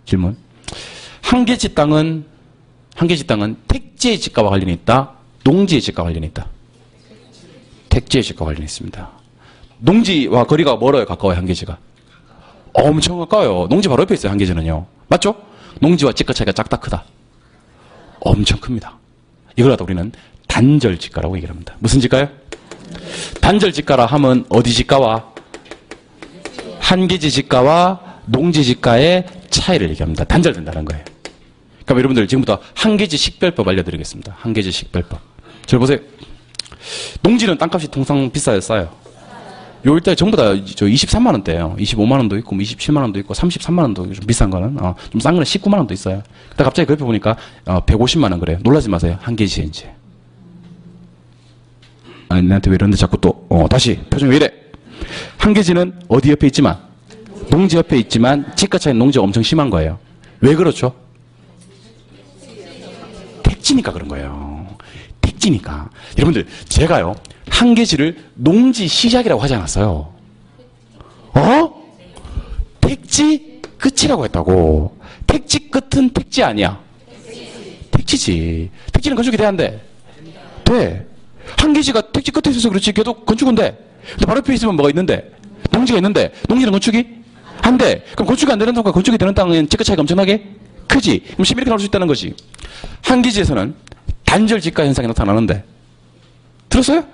질문. 한계지 땅은 택지의 집과 관련이 있다. 농지의 집과 관련이 있다. 택지의 집과 관련이 있습니다. 농지와 거리가 멀어요? 가까워요? 한계지가? 엄청 가까워요. 농지 바로 옆에 있어요. 한계지는요. 맞죠? 농지와 집가 차이가 작다 크다. 엄청 큽니다. 이걸 갖다 우리는 단절 집가라고 얘기를 합니다. 무슨 집가요? 단절 집가라 하면 어디 집가와 한계지 집가와 농지 집가의 차이를 얘기합니다. 단절된다는 거예요. 그럼 여러분들 지금부터 한계지 식별법 알려드리겠습니다. 한계지 식별법. 잘 보세요. 농지는 땅값이 통상 비싸요, 싸요? 요 일대 전부 다 저 23만 원대예요. 25만 원도 있고 27만 원도 있고 33만 원도 좀 비싼 거는 좀 싼 거는 19만 원도 있어요. 근데 갑자기 그 옆에 보니까 150만 원 그래요. 놀라지 마세요. 한계지에 이제. 아니 나한테 왜 이러는데 자꾸 또 다시 표정이 왜 이래? 한계지는 어디 옆에 있지만 농지 옆에 있지만 집가 차이는 농지가 엄청 심한 거예요. 왜 그렇죠? 택지니까 그런 거예요. 택지니까. 여러분들 제가요. 한계지를 농지 시작이라고 하지 않았어요. 택지 끝이라고 했다고. 택지 끝은 택지 아니야. 택지지. 택지는 건축이 돼야 안 돼? 돼. 한계지가 택지 끝에 있어서 그렇지. 걔도 건축은 돼. 근데 바로 옆에 있으면 뭐가 있는데? 농지가 있는데 농지는 건축이 안 돼. 그럼 건축이 안 되는 땅과 건축이 되는 땅은 집가 차이가 엄청나게 크지. 그럼 이렇게 나올 수 있다는 거지. 한계지에서는 단절 집가 현상이 나타나는데 들었어요?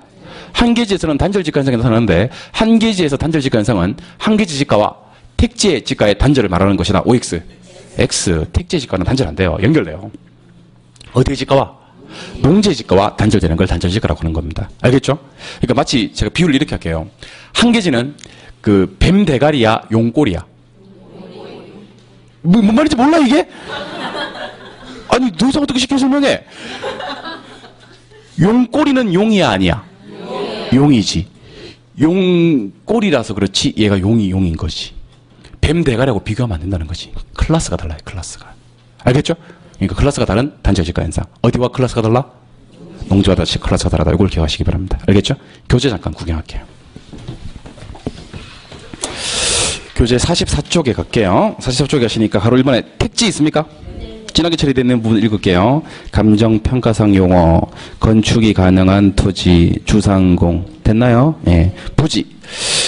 한계지에서는 단절 집가 현상이 나타나는데 한계지에서 단절 집가 현상은 한계지 집가와 택지의 집가의 단절을 말하는 것이다. OX. X. 택지의 집가는 단절 안 돼요. 연결돼요. 어디의 집가와? 농지의 집가와 단절되는 걸 단절 집가라고 하는 겁니다. 알겠죠? 그러니까 마치 제가 비유를 이렇게 할게요. 한계지는 그 뱀 대가리야, 용꼬리야. 뭔 말인지 몰라 이게? 아니 너 이상 어떻게 쉽게 설명해? 용꼬리는 용이야 아니야? 용이지. 용 꼬리라서 그렇지 얘가 용인 거지. 뱀 대가리하고 비교하면 안 된다는 거지. 클래스가 달라요. 클래스가. 알겠죠? 그러니까 클래스가 다른 단지와 직가 현상. 어디와 클래스가 달라? 농지와 다시 클래스가 다르다. 이걸 기억하시기 바랍니다. 알겠죠? 교재 잠깐 구경할게요. 교재 44쪽에 갈게요. 44쪽에 가시니까 가로 1번에 택지 있습니까? 진하게 처리되어 있는 부분 읽을게요. 감정평가상 용어, 건축이 가능한 토지, 주상공. 됐나요? 예. 부지.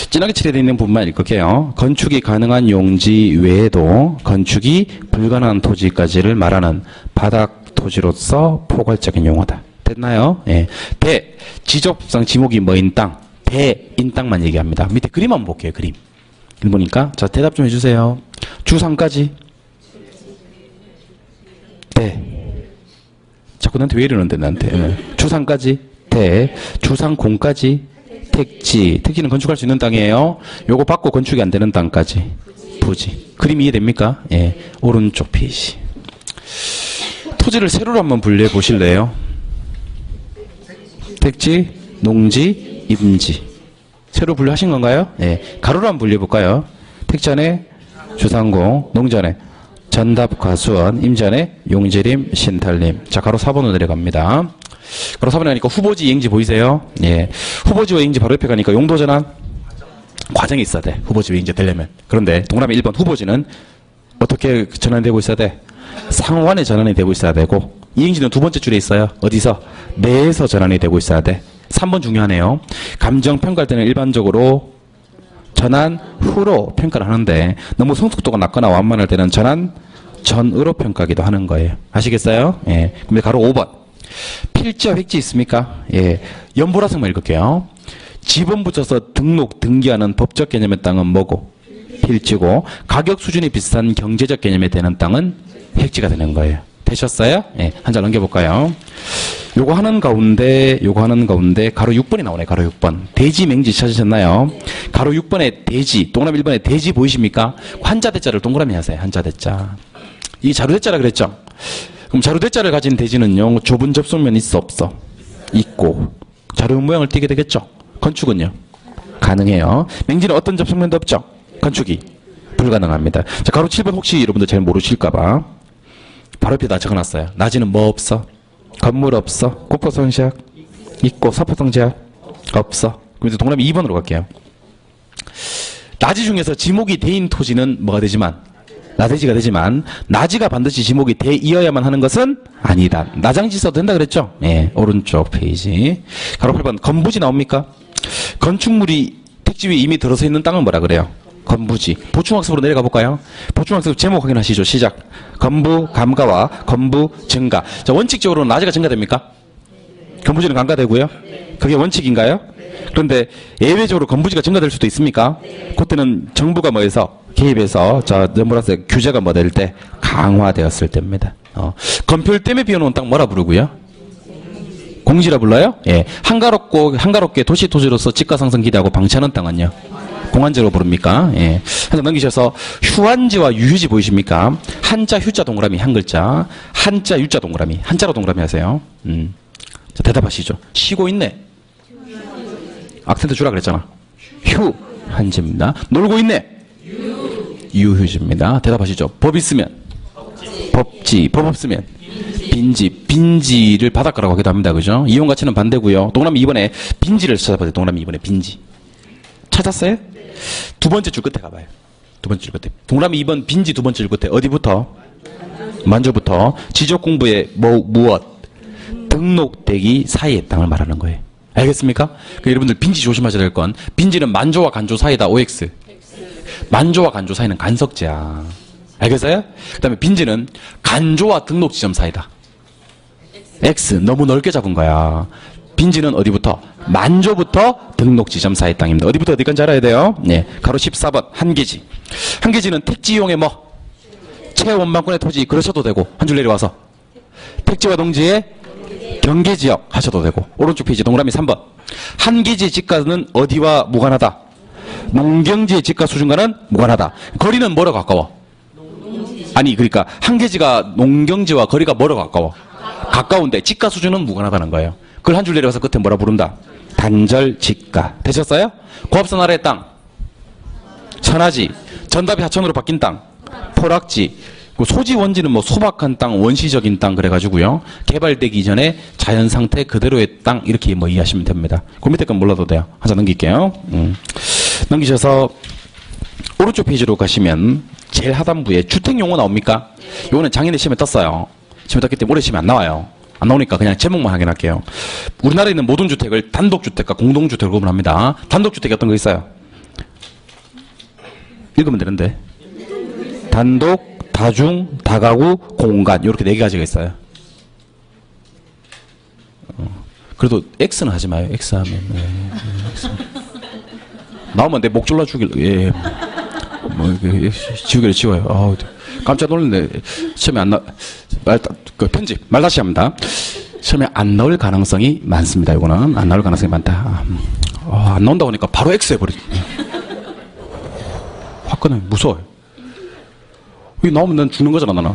진하게 처리되어 있는 부분만 읽을게요. 건축이 가능한 용지 외에도 건축이 불가능한 토지까지를 말하는 바닥 토지로서 포괄적인 용어다. 됐나요? 예. 대. 지적법상 지목이 뭐인 땅. 대인 땅만 얘기합니다. 밑에 그림 한번 볼게요. 그림. 읽으니까. 자, 대답 좀 해주세요. 주상까지. 대. 자꾸 나한테 왜 이러는데, 나한테. 주상까지. 대. 주상공까지. 택지. 택지는 건축할 수 있는 땅이에요. 요거 받고 건축이 안 되는 땅까지. 부지. 그림 이해됩니까? 예. 오른쪽 페이지. 토지를 세로로 한번 분류해 보실래요? 택지, 농지, 임지. 세로 분류하신 건가요? 예. 가로로 한번 분류해 볼까요? 택지 안에 주상공, 농지 안에 전답 과수원, 임지 안에 용지림, 신탈림. 자, 가로 4번으로 내려갑니다. 가로 4번에 가니까 후보지, 이행지 보이세요? 예. 후보지와 이행지 바로 옆에 가니까 용도 전환 과정이 있어야 돼. 후보지와 이행지 되려면. 그런데 동그라미 1번 후보지는 어떻게 전환되고 있어야 돼? 상호간에 전환이 되고 있어야 되고, 이행지는 두 번째 줄에 있어요. 어디서? 내에서 전환이 되고 있어야 돼. 3번 중요하네요. 감정 평가할 때는 일반적으로 전환 후로 평가를 하는데 너무 성숙도가 낮거나 완만할 때는 전환 전으로 평가하기도 하는 거예요. 아시겠어요? 예. 그럼 가로 5번. 필지와 획지 있습니까? 예. 연보라성만 읽을게요. 지번 붙여서 등록, 등기하는 법적 개념의 땅은 뭐고? 필지고, 가격 수준이 비슷한 경제적 개념에 되는 땅은 획지가 되는 거예요. 되셨어요? 예. 한 장 넘겨볼까요? 요거 하는 가운데 가로 6번이 나오네. 가로 6번. 대지, 맹지 찾으셨나요? 가로 6번에 대지, 동그라미 1번에 대지 보이십니까? 한자 대자를 동그라미 하세요. 한자 대자. 이 자루 대자라 그랬죠? 그럼 자루 대자를 가진 대지는요, 좁은 접속면 있어, 없어? 있고. 자루 모양을 띠게 되겠죠? 건축은요? 가능해요. 맹지는 어떤 접속면도 없죠? 건축이 불가능합니다. 자, 가로 7번 혹시 여러분들 잘 모르실까봐 바로 옆에다 적어놨어요. 낮에는 뭐 없어? 건물 없어? 국토선시약 있고, 사포성지약 없어. 그럼 이제 동그라미 2번으로 갈게요. 나지 중에서 지목이 대인 토지는 뭐가 되지만? 나대지가 되지만, 나지가 반드시 지목이 대이어야만 하는 것은 아니다. 나장지 써도 된다 그랬죠? 예, 오른쪽 페이지. 가로 8번 건부지 나옵니까? 건축물이 택지 위에 이미 들어서 있는 땅은 뭐라 그래요? 건부지. 보충학습으로 내려가 볼까요? 보충학습 제목 확인하시죠. 시작. 건부 감가와 건부 증가. 자, 원칙적으로 나지가 증가됩니까? 건부지는 감가되고요. 그게 원칙인가요? 그런데 예외적으로 건부지가 증가될 수도 있습니까? 그때는 정부가 뭐해서 개입해서 뭐라서 규제가 뭐 될 때 강화되었을 때입니다. 건폐율 때문에 비워놓은 땅 뭐라 부르고요? 공지라 불러요? 예. 한가롭게 도시 토지로서 집가 상승 기대하고 방치하는 땅은요? 공한지로 부릅니까? 예. 한장 넘기셔서 휴한지와 유휴지 보이십니까? 한자 휴자 동그라미 한 글자, 한자 유자 동그라미, 한자로 동그라미 하세요. 자, 대답하시죠. 쉬고 있네. 악센트 주라 그랬잖아. 휴 한지입니다. 놀고 있네. 유휴지입니다. 대답하시죠. 법 있으면 법지, 법 없으면 빈지, 빈지를 바닷가라고 하기도 합니다. 그죠? 이용 가치는 반대고요. 동그라미 2번에 빈지를 찾아보세요. 동그라미 2번에 빈지. 찾았어요? 두 번째 줄 끝에 가봐요. 두 번째 줄 끝에. 동그라미 2번 빈지 두 번째 줄 끝에 어디부터? 만조부터 지적공부의 무엇? 등록되기 사이의 땅을 말하는 거예요. 알겠습니까? 그러니까 여러분들 빈지 조심하셔야 될 건, 빈지는 만조와 간조 사이다. OX. 만조와 간조 사이는 간석제야. 알겠어요? 그 다음에 빈지는 간조와 등록 지점 사이다. X. 너무 넓게 잡은 거야. 빈지는 어디부터? 만조부터 등록 지점 사이 땅입니다. 어디부터 어디까지 알아야 돼요? 네. 가로 14번 한계지. 한계지는 택지 이용의 뭐? 최원망권의 토지 그러셔도 되고, 한 줄 내려와서 택지와 농지의 경계지역 하셔도 되고, 오른쪽 페이지 동그라미 3번. 한계지의 집가는 어디와 무관하다? 농경지의 집가 수준과는 무관하다. 거리는 뭐로 가까워? 아니, 그러니까 한계지가 농경지와 거리가 뭐로 가까워? 가까운데 집가 수준은 무관하다는 거예요. 그걸 한 줄 내려가서 끝에 뭐라 부른다? 단절 지가. 되셨어요? 고압선 아래의 땅. 천하지. 전답이 하천으로 바뀐 땅. 포락지. 소지 원지는 뭐 소박한 땅, 원시적인 땅 그래가지고요. 개발되기 전에 자연 상태 그대로의 땅 이렇게 뭐 이해하시면 됩니다. 그 밑에 건 몰라도 돼요. 하나 넘길게요. 넘기셔서 오른쪽 페이지로 가시면 제일 하단부에 주택 용어 나옵니까? 요거는 작년에 시험에 떴어요. 시험에 떴기 때문에 올해 시험에 안 나와요. 안 나오니까 그냥 제목만 확인할게요. 우리나라에 있는 모든 주택을 단독주택과 공동주택으로 구분합니다. 단독주택이 어떤 거 있어요? 읽으면 되는데. 단독, 다중, 다가구, 공간 이렇게 4가지가 있어요. 그래도 X는 하지 마요. X 하면 X. 나오면 내 목 졸라 죽일. 뭐 지우개를 지워요. 아우, 깜짝 놀랐네. 시험에 안 나. 편집 말 다시 합니다. 시험에 안 나올 가능성이 많습니다. 이거는 안 나올 가능성이 많다. 안 나온다고 하니까 바로 X 해버리지. 화끈해. 무서워요. 여기 나오면 난 죽는 거잖아, 나는.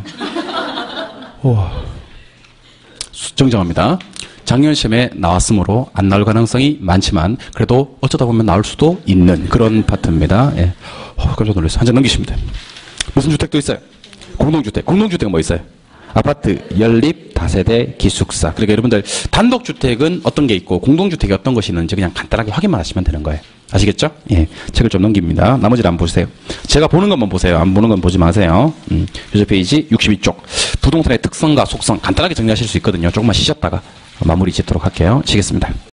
정정합니다. 작년 시험에 나왔으므로 안 나올 가능성이 많지만 그래도 어쩌다 보면 나올 수도 있는 그런 파트입니다. 예. 깜짝 놀랐어요. 한 장 넘기시면 돼요. 무슨 주택도 있어요? 공동주택. 공동주택은 뭐 있어요? 아파트, 연립, 다세대, 기숙사. 그러니까 여러분들 단독주택은 어떤 게 있고 공동주택이 어떤 것이 있는지 그냥 간단하게 확인만 하시면 되는 거예요. 아시겠죠? 예. 책을 좀 넘깁니다. 나머지를 안 보세요. 제가 보는 것만 보세요. 안 보는 건 보지 마세요. 유저 페이지 62쪽. 부동산의 특성과 속성 간단하게 정리하실 수 있거든요. 조금만 쉬셨다가 마무리 짓도록 할게요. 치겠습니다.